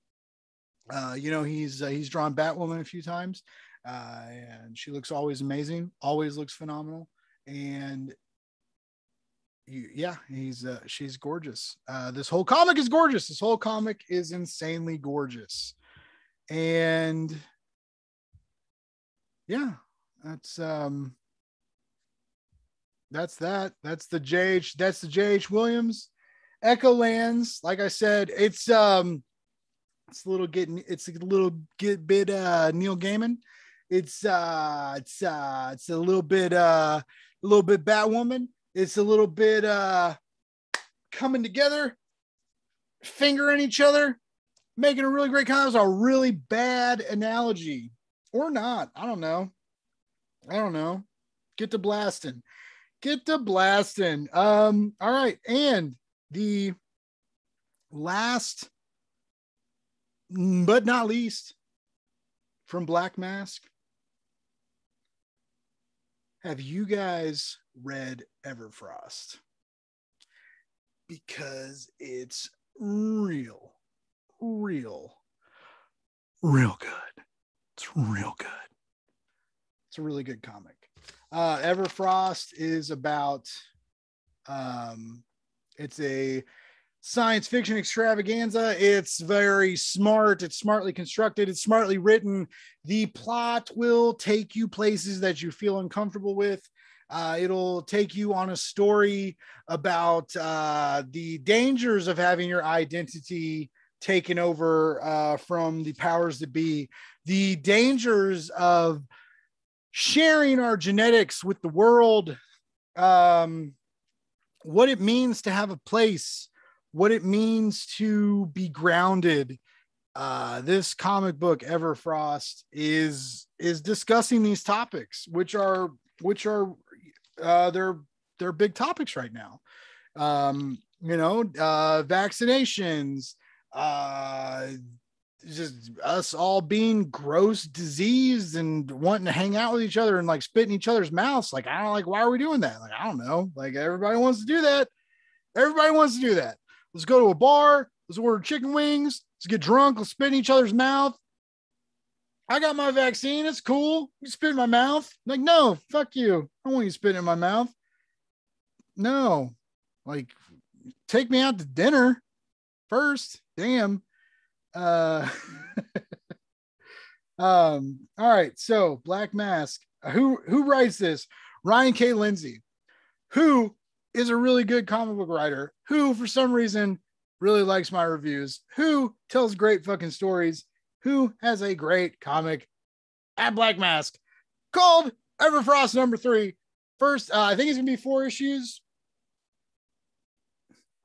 He's drawn Batwoman a few times, and she looks always amazing, always looks phenomenal. And she's gorgeous. This whole comic is gorgeous. This whole comic is insanely gorgeous. And yeah, that's the J.H. Williams. Echolands, like I said, it's a little bit Neil Gaiman. It's a little bit Batwoman. It's a little bit coming together, fingering each other, making a really great comic. It was a really bad analogy, or not. I don't know. Get to blasting. All right. And the last but not least from Black Mask. Have you guys read Everfrost? Because it's real good. It's real good. It's a really good comic. Everfrost is about it's a science fiction extravaganza. It's very smart. It's smartly constructed. It's smartly written. The plot will take you places that you feel uncomfortable with. It'll take you on a story about the dangers of having your identity taken over from the powers that be, the dangers of sharing our genetics with the world, what it means to have a place, what it means to be grounded. This comic book Everfrost is discussing these topics, which are they're big topics right now. Vaccinations, just us all being gross, diseased, and wanting to hang out with each other and like spit in each other's mouths. Like, I don't like, why are we doing that? Like, I don't know. Like, everybody wants to do that. Everybody wants to do that. Let's go to a bar. Let's order chicken wings. Let's get drunk. Let's spit in each other's mouth. I got my vaccine. It's cool. You spit in my mouth. Like, no, fuck you. I don't want you spitting in my mouth. No, like, take me out to dinner first. Damn. All right. So Black Mask, who writes this? Ryan K. Lindsay, who is a really good comic book writer, who for some reason really likes my reviews, who tells great fucking stories, who has a great comic at Black Mask called Everfrost #3. First, I think it's gonna be 4 issues.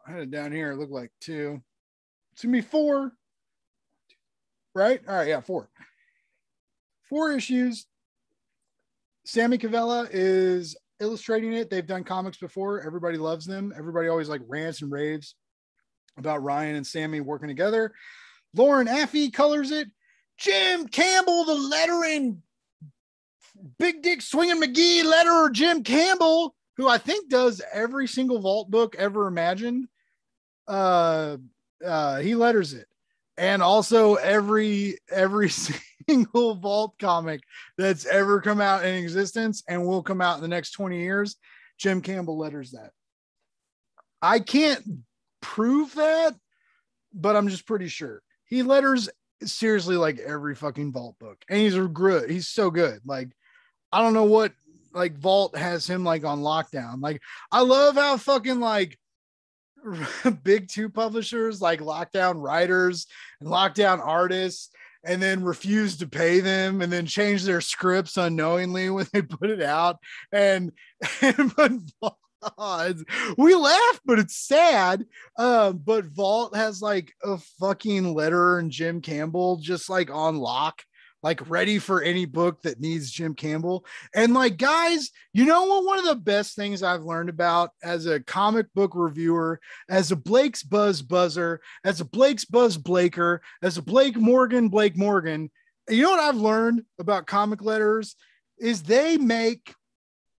I had it down here. It looked like 2. It's gonna be 4, right? All right, yeah, 4 issues. Sammy Cavella is illustrating it. They've done comics before. Everybody loves them. Everybody always like rants and raves about Ryan and Sammy working together. Lauren Affey colors it. Jim Campbell, the lettering, big dick swinging McGee letterer Jim Campbell, who I think does every single Vault book ever imagined. He letters it, and also every single Vault comic that's ever come out in existence and will come out in the next 20 years. Jim Campbell letters that. I can't prove that, but I'm just pretty sure he letters seriously like every fucking Vault book, and he's so good. Like, I don't know what like Vault has him like on lockdown. Like, I love how fucking like big 2 publishers like lockdown writers and lockdown artists and then refuse to pay them and then change their scripts unknowingly when they put it out. But we laugh, but it's sad. But Vault has like a fucking letterer and Jim Campbell just like on lock, like ready for any book that needs Jim Campbell. And like, guys, you know what? One of the best things I've learned about as a comic book reviewer, as a Blake's Buzz buzzer, as a Blake's Buzz Blaker, as a Blake Morgan, you know what I've learned about comic letters is they make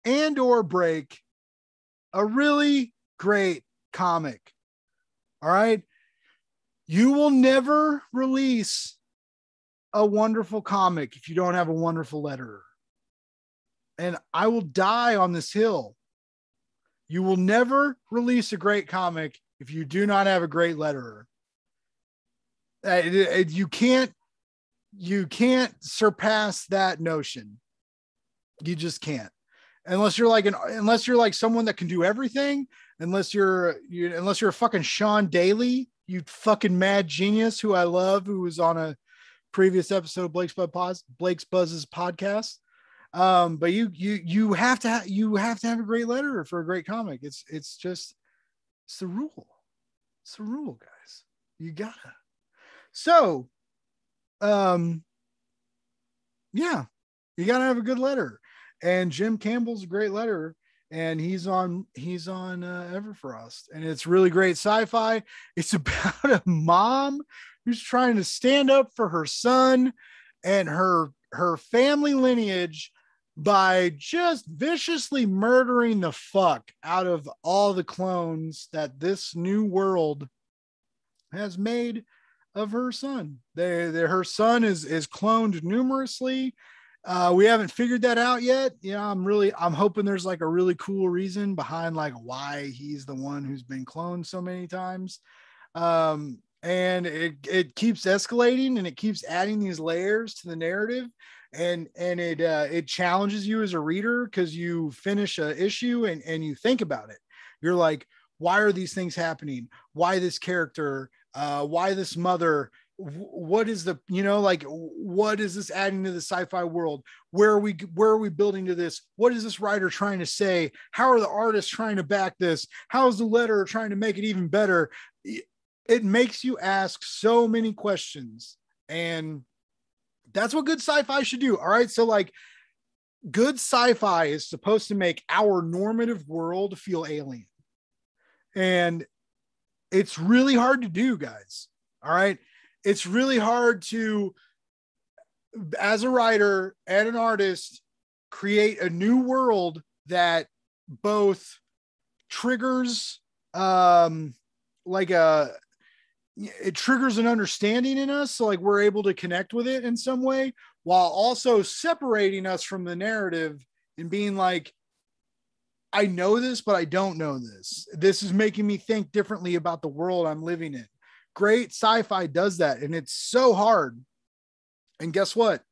and or break a really great comic. All right. You will never release a wonderful comic if you don't have a wonderful letterer. And I will die on this hill. You will never release a great comic if you do not have a great letterer. You can't surpass that notion. You just can't. Unless you're like someone that can do everything, unless you're a fucking Sean Daly, you fucking mad genius who I love, who was on a previous episode of Blake's Buzz's podcast. But you have to have a great letterer for a great comic. It's the rule. It's the rule, guys. You gotta. So, yeah, you gotta have a good letterer. And Jim Campbell's a great letterer, and he's on Everfrost, and it's really great sci-fi. It's about a mom who's trying to stand up for her son and her family lineage by just viciously murdering the fuck out of all the clones that this new world has made of her son. Her son is cloned numerously. We haven't figured that out yet. I'm hoping there's like a really cool reason behind like why he's the one who's been cloned so many times. And it keeps escalating, and it keeps adding these layers to the narrative, and it challenges you as a reader, because you finish an issue and you think about it. You're like, why are these things happening? Why this character? Why this mother? What is the, what is this adding to the sci-fi world? Where are we building to this? What is this writer trying to say? How are the artists trying to back this? How is the letterer trying to make it even better? It makes you ask so many questions, and that's what good sci-fi should do. All right. So like, good sci-fi is supposed to make our normative world feel alien, and it's really hard to do, guys. All right. It's really hard to, as a writer and an artist, create a new world that both triggers it triggers an understanding in us, so like we're able to connect with it in some way, while also separating us from the narrative and being like, I know this, but I don't know this. This is making me think differently about the world I'm living in. Great sci-fi does that, and it's so hard. And guess what?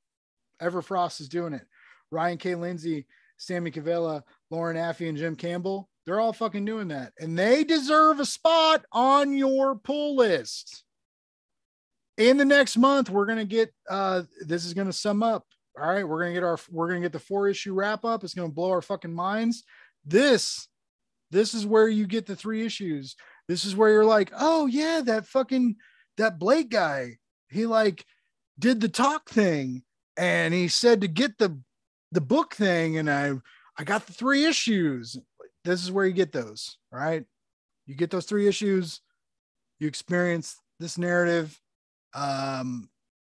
Everfrost is doing it. Ryan K. Lindsay, Sammy Cavella, Lauren Affey, and Jim Campbell, they're all fucking doing that. And they deserve a spot on your pull list. In the next month, we're going to get, this is going to sum up. All right. We're going to get the 4-issue wrap up. It's going to blow our fucking minds. This is where you get the 3 issues. This is where you're like, oh yeah, that Blake guy, he like did the talk thing, and he said to get the book thing. And I got the 3 issues. This is where you get those. All right. You get those 3 issues. You experience this narrative. I'm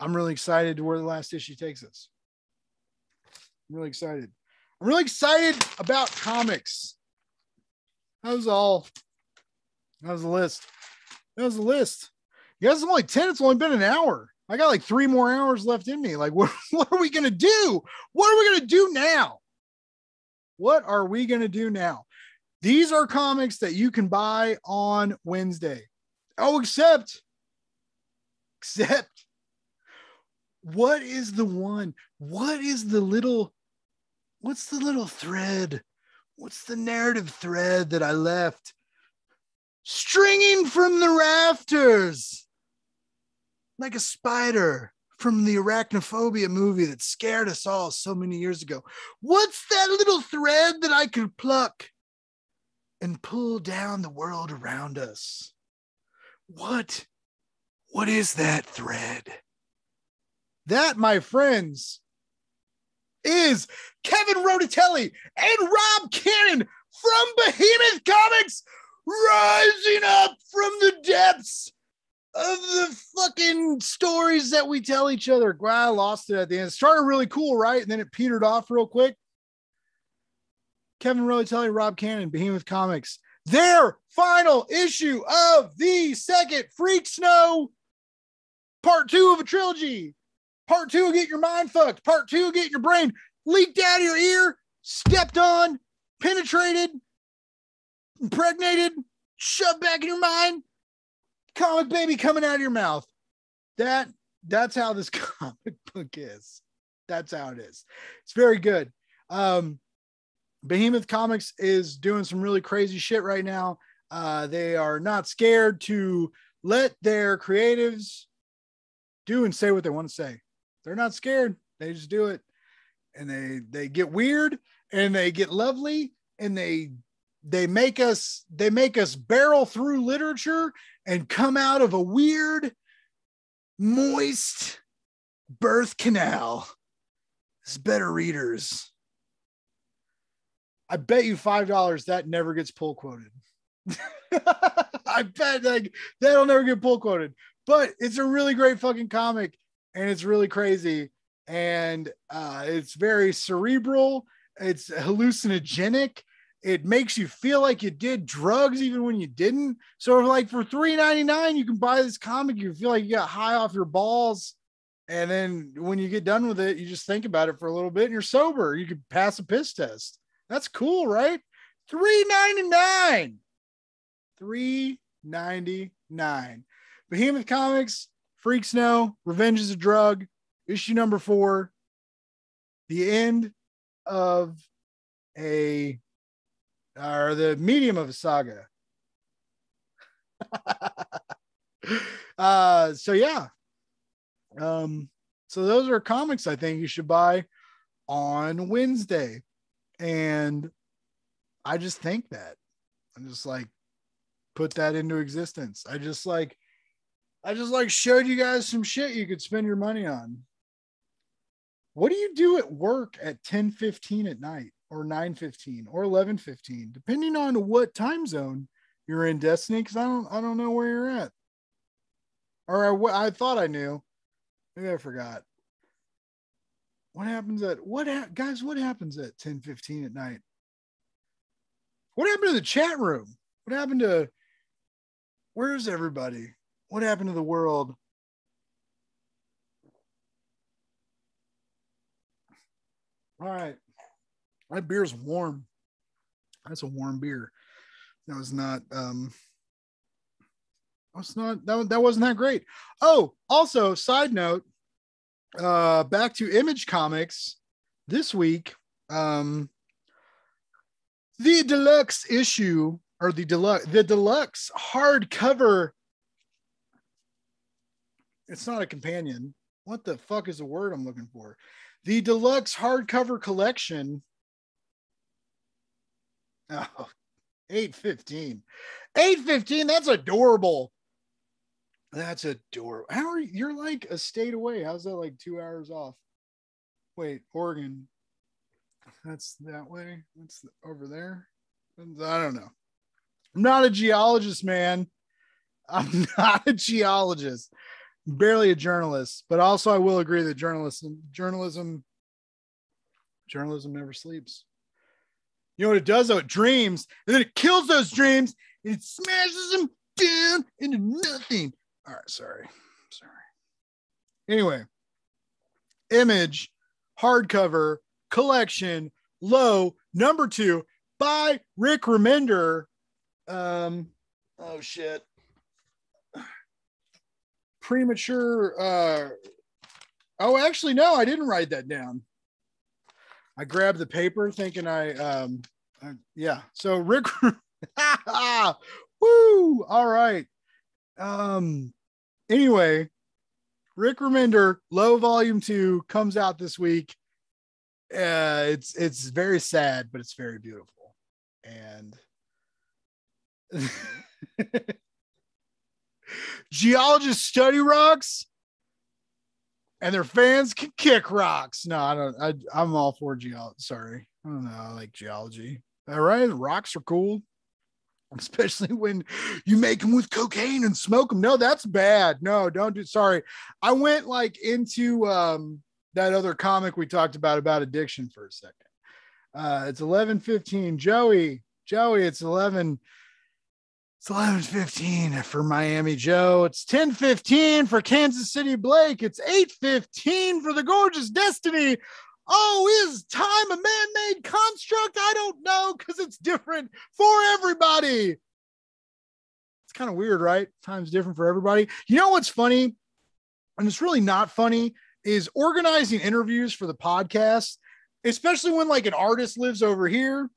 really excited to where the last issue takes us. I'm really excited. I'm really excited about comics. That was the list. You guys, it's only 10. It's only been an hour. I got like 3 more hours left in me. Like, what are we going to do? What are we going to do now? What are we going to do now? These are comics that you can buy on Wednesday. Oh, except what is the one? What's the little thread? What's the narrative thread that I left stringing from the rafters like a spider from the Arachnophobia movie that scared us all so many years ago? What's that little thread that I could pluck and pull down the world around us? What is that thread? That, my friends, is Kevin Rodatelli and Rob Cannon from Behemoth Comics, rising up from the depths of the fucking stories that we tell each other. Well, I lost it at the end. It started really cool, right? And then it petered off real quick. Kevin Rodatelli, Rob Cannon, Behemoth Comics, their final issue of the second Freak Snow part 2 of a trilogy. Part 2 of Get Your Mind Fucked. Part 2 of Getting Your Brain leaked out of your ear, stepped on, penetrated, impregnated, shoved back in your mind. Comic baby coming out of your mouth. That's how this comic book is. That's how it is. It's very good. Behemoth Comics is doing some really crazy shit right now. They are not scared to let their creatives do and say what they want to say. They're not scared. They just do it. And they get weird, and they get lovely, and they make us barrel through literature and come out of a weird, moist birth canal as better readers. I bet you $5 that never gets pull quoted. I bet like that'll never get pull quoted, but it's a really great fucking comic, and it's really crazy, and it's very cerebral. It's hallucinogenic. It makes you feel like you did drugs even when you didn't. So like for $3.99, you can buy this comic. You feel like you got high off your balls. And then when you get done with it, you just think about it for a little bit and you're sober. You could pass a piss test. That's cool, right? $3.99. $3.99. Behemoth Comics, Freak Snow, Revenge is a Drug, issue number 4. The end of the medium of a saga. So yeah. So those are comics I think you should buy on Wednesday. And I just think that I'm just like, put that into existence. I just showed you guys some shit you could spend your money on. What do you do at work at 10:15 at night or 9:15 or 11:15, depending on what time zone you're in, Destiny? Because I don't know where you're at. Or I thought I knew. Maybe I forgot. What happens at guys? What happens at 10:15 at night? What happened to the chat room? What happened to? Where's everybody? What happened to the world? All right, that beer's warm. That's a warm beer. That was not. That wasn't that great. Oh, also, side note. Back to Image Comics this week. The deluxe issue, or the deluxe hardcover. It's not a companion. What the fuck is the word I'm looking for? The deluxe hardcover collection. Oh, 8:15. 8:15. That's adorable. That's adorable. How are you? You're like a state away. How's that like 2 hours off? Wait, Oregon. That's that way. That's over there. I don't know. I'm not a geologist, man. I'm not a geologist. Barely a journalist. But also I will agree that journalism never sleeps. You know what it does though? It dreams, and then it kills those dreams, and it smashes them down into nothing. All right, sorry. Anyway, Image hardcover collection low number 2 by Rick Remender. Oh shit. Premature. Oh, actually, no, I didn't write that down. I grabbed the paper thinking yeah. So Rick, woo. All right. Anyway, Rick Remender, Low Volume 2 comes out this week. It's very sad, but it's very beautiful. And geologists study rocks and their fans can kick rocks. No, I'm all for geology. Sorry. I don't know. I like geology. All right. Rocks are cool. Especially when you make them with cocaine and smoke them. No, that's bad. No, don't do. Sorry. I went like into that other comic we talked about addiction for a second. It's 11:15. Joey, it's 11:15 for Miami Joe. It's 10:15 for Kansas City Blake. It's 8:15 for the gorgeous Destiny. Oh, is time a man-made construct? I don't know, because it's different for everybody. It's kind of weird, right? Time's different for everybody. You know what's funny? And it's really not funny, is organizing interviews for the podcast, especially when like an artist lives over here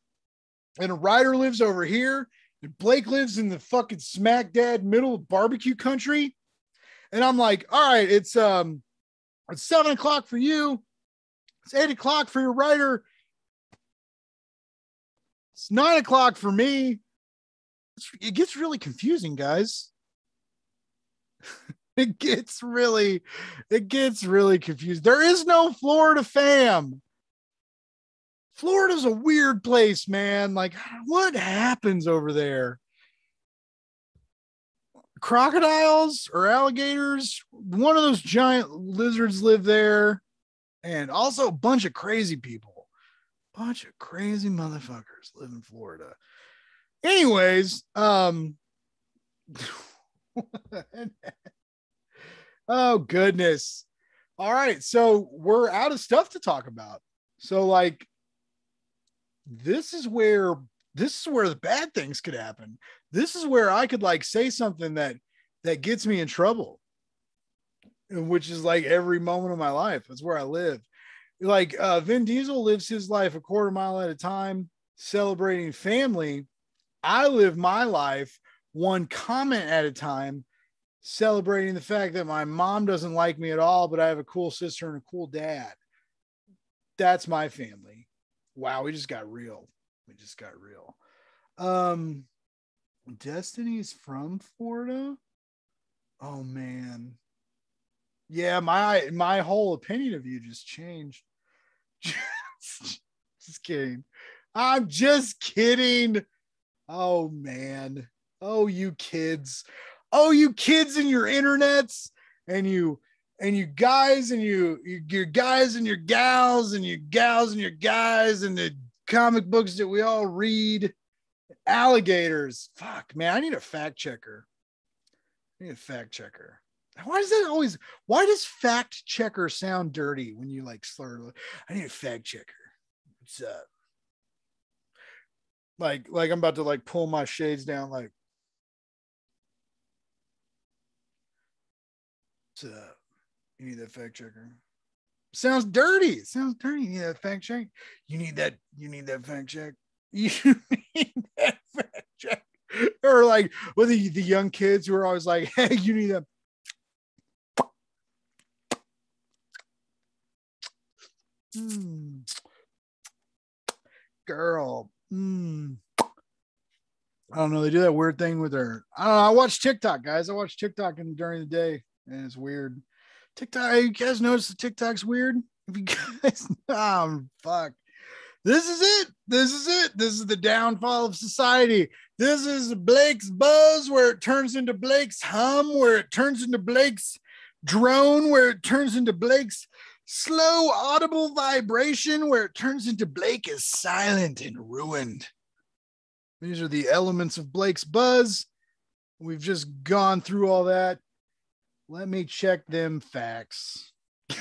and a writer lives over here, and Blake lives in the fucking smack dab middle of barbecue country. And I'm like, all right, it's 7:00 for you. It's 8:00 for your writer. It's 9:00 for me. It gets really confusing, guys. It gets really confused. There is no Florida fam. Florida's a weird place, man. Like, what happens over there? Crocodiles or alligators? One of those giant lizards live there. And also a bunch of crazy people. Bunch of crazy motherfuckers live in Florida. Anyways, oh goodness. All right, so we're out of stuff to talk about. So like this is where the bad things could happen. This is where I could like say something that gets me in trouble, which is like every moment of my life. That's where I live. Like Vin Diesel lives his life a quarter mile at a time, celebrating family. I live my life one comment at a time, celebrating the fact that my mom doesn't like me at all, but I have a cool sister and a cool dad. That's my family. Wow, we just got real. Destiny's from Florida. Oh man. Yeah, my whole opinion of you just changed. Just kidding. I'm just kidding. Oh man. Oh, you kids. Oh, you kids and your internets and you guys and your guys and your gals and your gals and your guys and the comic books that we all read. Alligators. Fuck, man. I need a fact checker. Why does fact checker sound dirty when you like slur? I need a fact checker. What's up? Like I'm about to like pull my shades down. Like, what's up? You need that fact checker. Sounds dirty. You need that fact check. You need that fact check. You need that fact check. Or like with the young kids who are always like, hey, you need that. Girl. I don't know. They do that weird thing with their. I don't know. I watch TikTok, guys. I watch TikTok during the day, and it's weird. TikTok. You guys notice the TikTok's weird? If you guys, fuck. This is it. This is the downfall of society. This is Blake's buzz, where it turns into Blake's hum, where it turns into Blake's drone, where it turns into Blake's slow audible vibration, where it turns into Blake is silent and ruined. These are the elements of Blake's buzz. We've just gone through all that. Let me check them facts. Who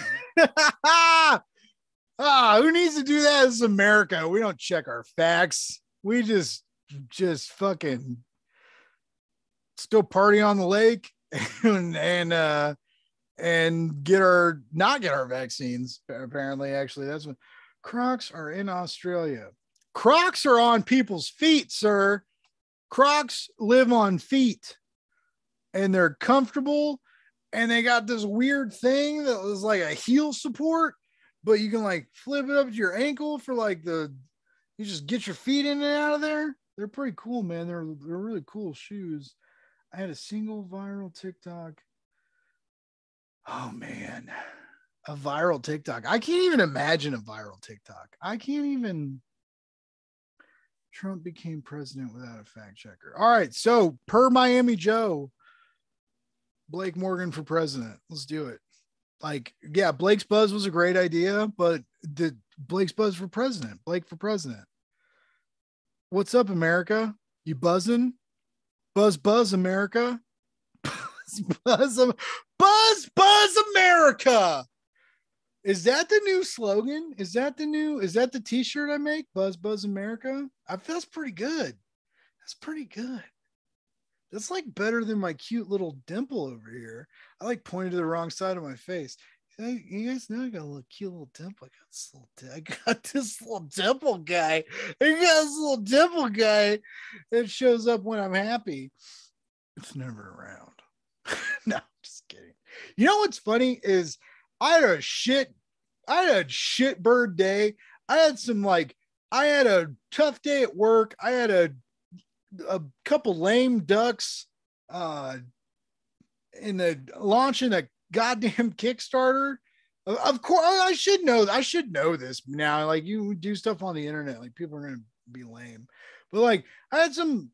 needs to do that? This is America. We don't check our facts. We just fucking still party on the lake and not get our vaccines. Apparently, actually, that's what Crocs are in Australia. Crocs are on people's feet, sir. Crocs live on feet and they're comfortable and they got this weird thing that was like a heel support, but you can like flip it up to your ankle for like you just get your feet in and out of there. They're pretty cool, man. They're really cool shoes. I had a single viral TikTok. Oh man, a viral TikTok. I can't even imagine a viral TikTok. I can't even. Trump became president without a fact checker. All right. So per Miami Joe, Blake Morgan for president. Let's do it. Like, yeah, Blake's buzz was a great idea, but the Blake's buzz for president, Blake for president. What's up, America? You buzzing? Buzz, America. Buzz, America. Is that the new slogan? Is that the t-shirt I make? Buzz America. That's pretty good. That's like better than my cute little dimple over here. I like pointed to the wrong side of my face. You guys know I got a little cute little dimple. I got this little dimple guy. That shows up when I'm happy. It's never around. No, just kidding. You know what's funny is I had a shit bird day. I had a tough day at work. I had a couple lame ducks in the launching a goddamn Kickstarter. Of course, I should know this now. Like, you do stuff on the internet, like people are gonna be lame. But like I had some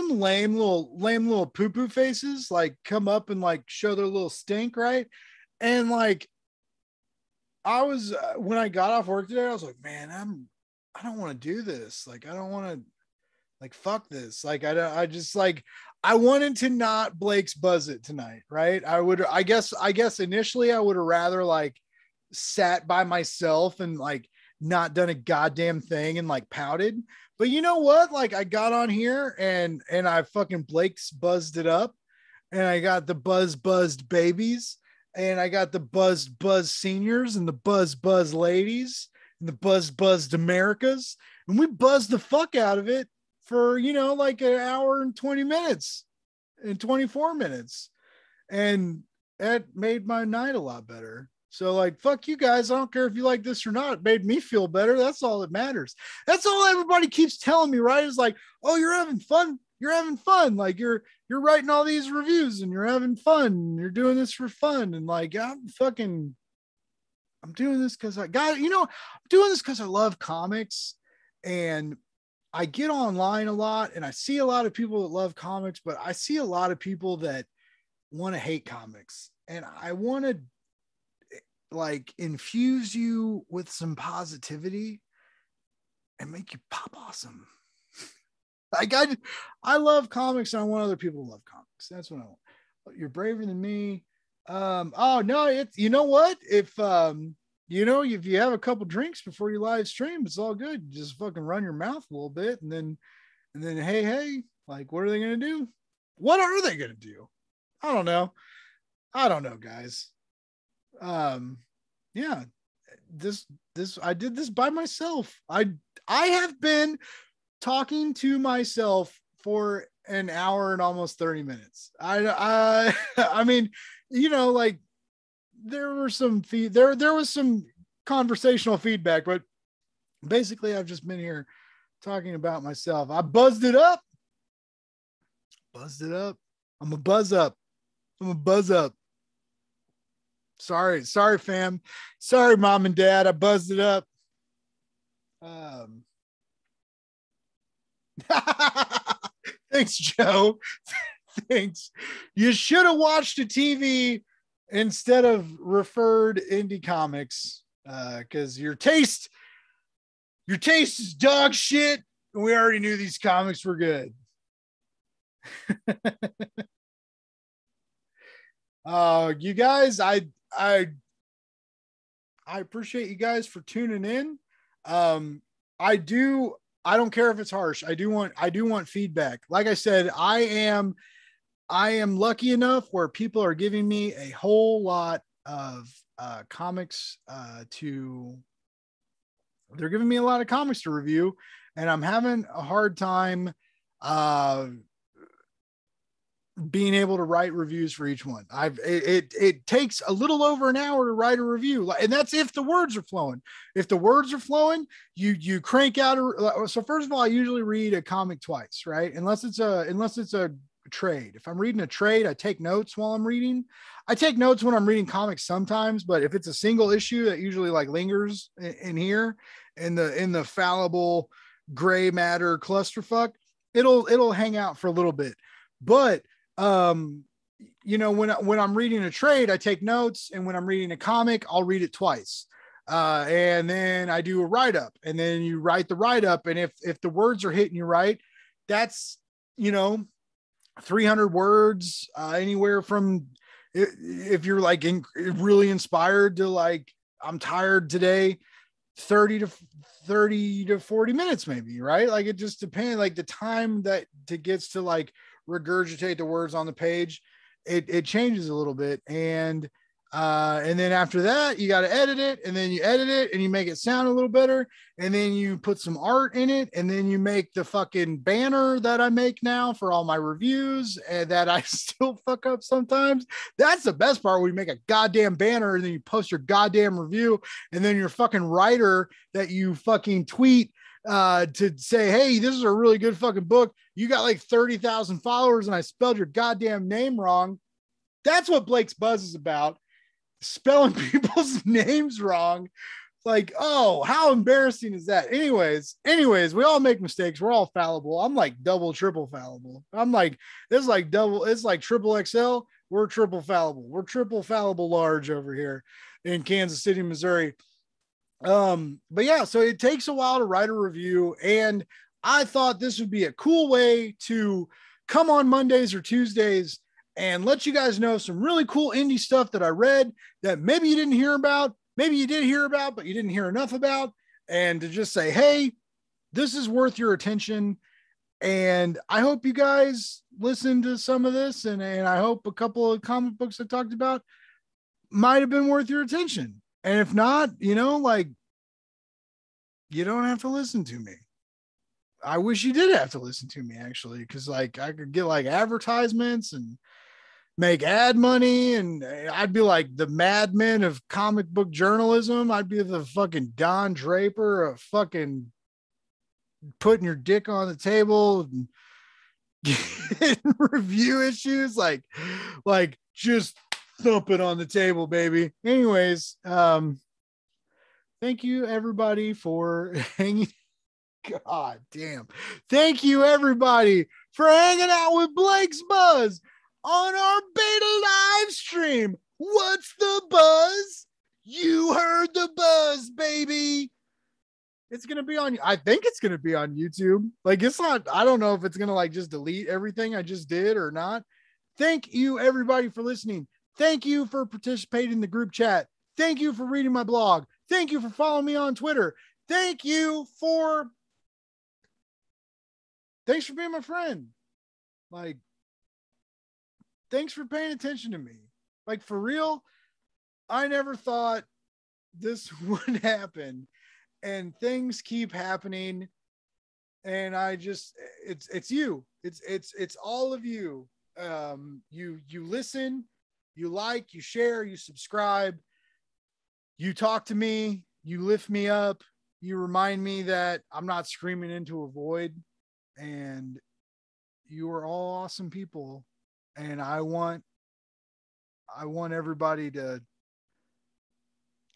lame little poo-poo faces like come up and like show their little stink, right? And like I was when I got off work today, I was like, man, I don't want to do this. Like, I don't want to, like, fuck this. Like, I just like, I wanted to not Blake's Buzz it tonight. Right. I guess initially I would have rather like sat by myself and like not done a goddamn thing and like pouted. But you know what? Like, I got on here and I fucking Blake's buzzed it up, and I got the buzzed babies, and I got the buzz seniors and the buzz ladies and the buzzed Americas. And we buzzed the fuck out of it for, like an hour and 20 minutes and 24 minutes. And that made my night a lot better. So like, fuck you guys. I don't care if you like this or not. It made me feel better. That's all that matters. That's all everybody keeps telling me, right? Is like, oh, you're having fun. You're having fun. Like you're writing all these reviews and you're having fun. You're doing this for fun. And like, I'm doing this because I'm doing this because I love comics, and I get online a lot and I see a lot of people that love comics, but I see a lot of people that want to hate comics, and I want to like infuse you with some positivity and make you pop awesome. Like I love comics, and I want other people to love comics. That's what I want. You're braver than me. Oh no, it's, you know what? If if you have a couple drinks before you live stream, it's all good. You just fucking run your mouth a little bit, and then hey, like, what are they gonna do? What are they gonna do? I don't know, guys. Yeah, this I did this by myself. I have been talking to myself for an hour and almost 30 minutes. I mean, like, there were some there was some conversational feedback, but basically I've just been here talking about myself. I buzzed it up. I'm a buzz up. Sorry, fam. Sorry, mom and dad. I buzzed it up. Thanks, Joe. Thanks. You should have watched the TV instead of referred indie comics, because your taste is dog shit, and we already knew these comics were good. You guys, I appreciate you guys for tuning in. I don't care if it's harsh. I do want feedback. Like I said, I am lucky enough where people are giving me a whole lot of comics they're giving me a lot of comics to review, and I'm having a hard time being able to write reviews for each one. It takes a little over an hour to write a review, and that's if the words are flowing. If the words are flowing, you crank out so first of all, I usually read a comic twice, right? Unless it's a trade. If I'm reading a trade, I take notes while I'm reading. I take notes when I'm reading comics sometimes, but if it's a single issue that usually like lingers in here in the fallible gray matter clusterfuck, it'll hang out for a little bit. But when I'm reading a trade, I take notes, and when I'm reading a comic, I'll read it twice. And then I do a write-up, and then you write the write-up. And if the words are hitting you right, that's 300 words, anywhere from, if you're like really inspired to like, I'm tired today, 30 to 40 minutes maybe, right? Like, it just depends, like the time that it gets to like regurgitate the words on the page, it changes a little bit. And then after that, you got to edit it, and then you edit it and you make it sound a little better, and then you put some art in it, and then you make the fucking banner that I make now for all my reviews, and that I still fuck up sometimes. That's the best part, where you make a goddamn banner and then you post your goddamn review, and then your fucking writer that you fucking tweet to say, hey, this is a really good fucking book, you got like 30,000 followers and I spelled your goddamn name wrong. That's what Blake's Buzz is about. Spelling people's names wrong. Like, oh, how embarrassing is that? Anyways, we all make mistakes. We're all fallible. I'm like double, triple fallible. I'm like, it's like triple XL. We're triple fallible. We're triple fallible large over here in Kansas City, Missouri. But yeah, so it takes a while to write a review, and I thought this would be a cool way to come on Mondays or Tuesdays and let you guys know some really cool indie stuff that I read that maybe you didn't hear about, maybe you did hear about, but you didn't hear enough about, and to just say, hey, this is worth your attention. And I hope you guys listen to some of this, and I hope a couple of comic books I talked about might have been worth your attention. And if not, like, you don't have to listen to me. I wish you did have to listen to me, actually, because like I could get like advertisements and make ad money, and I'd be like the madman of comic book journalism. I'd be the fucking Don Draper of fucking putting your dick on the table and review issues, like just thump it on the table, baby. Anyways, thank you everybody for hanging. God damn. Thank you everybody for hanging out with Blake's Buzz on our beta live stream. What's the buzz? You heard the buzz, baby. It's going to be on, I think it's going to be on YouTube. Like, it's not, I don't know if it's going to like just delete everything I just did or not. Thank you everybody for listening. Thank you for participating in the group chat. Thank you for reading my blog. Thank you for following me on Twitter. Thanks for being my friend. Like, thanks for paying attention to me. Like, for real, I never thought this would happen, and things keep happening. And I just, it's you. It's all of you. You listen, you like, you share, you subscribe, you talk to me, you lift me up, you remind me that I'm not screaming into a void, and you are all awesome people. And I want everybody to,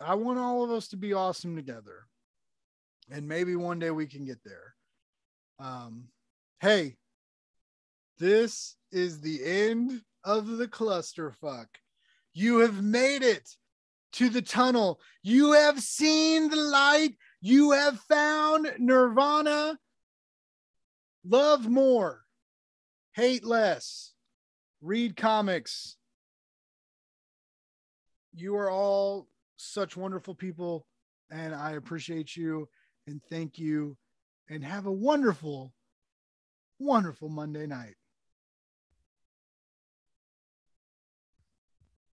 I want all of us to be awesome together. And maybe one day we can get there. Hey, this is the end of the clusterfuck. You have made it to the tunnel. You have seen the light. You have found Nirvana. Love more. Hate less. Read comics. You are all such wonderful people, and I appreciate you, and thank you, and have a wonderful, wonderful Monday night.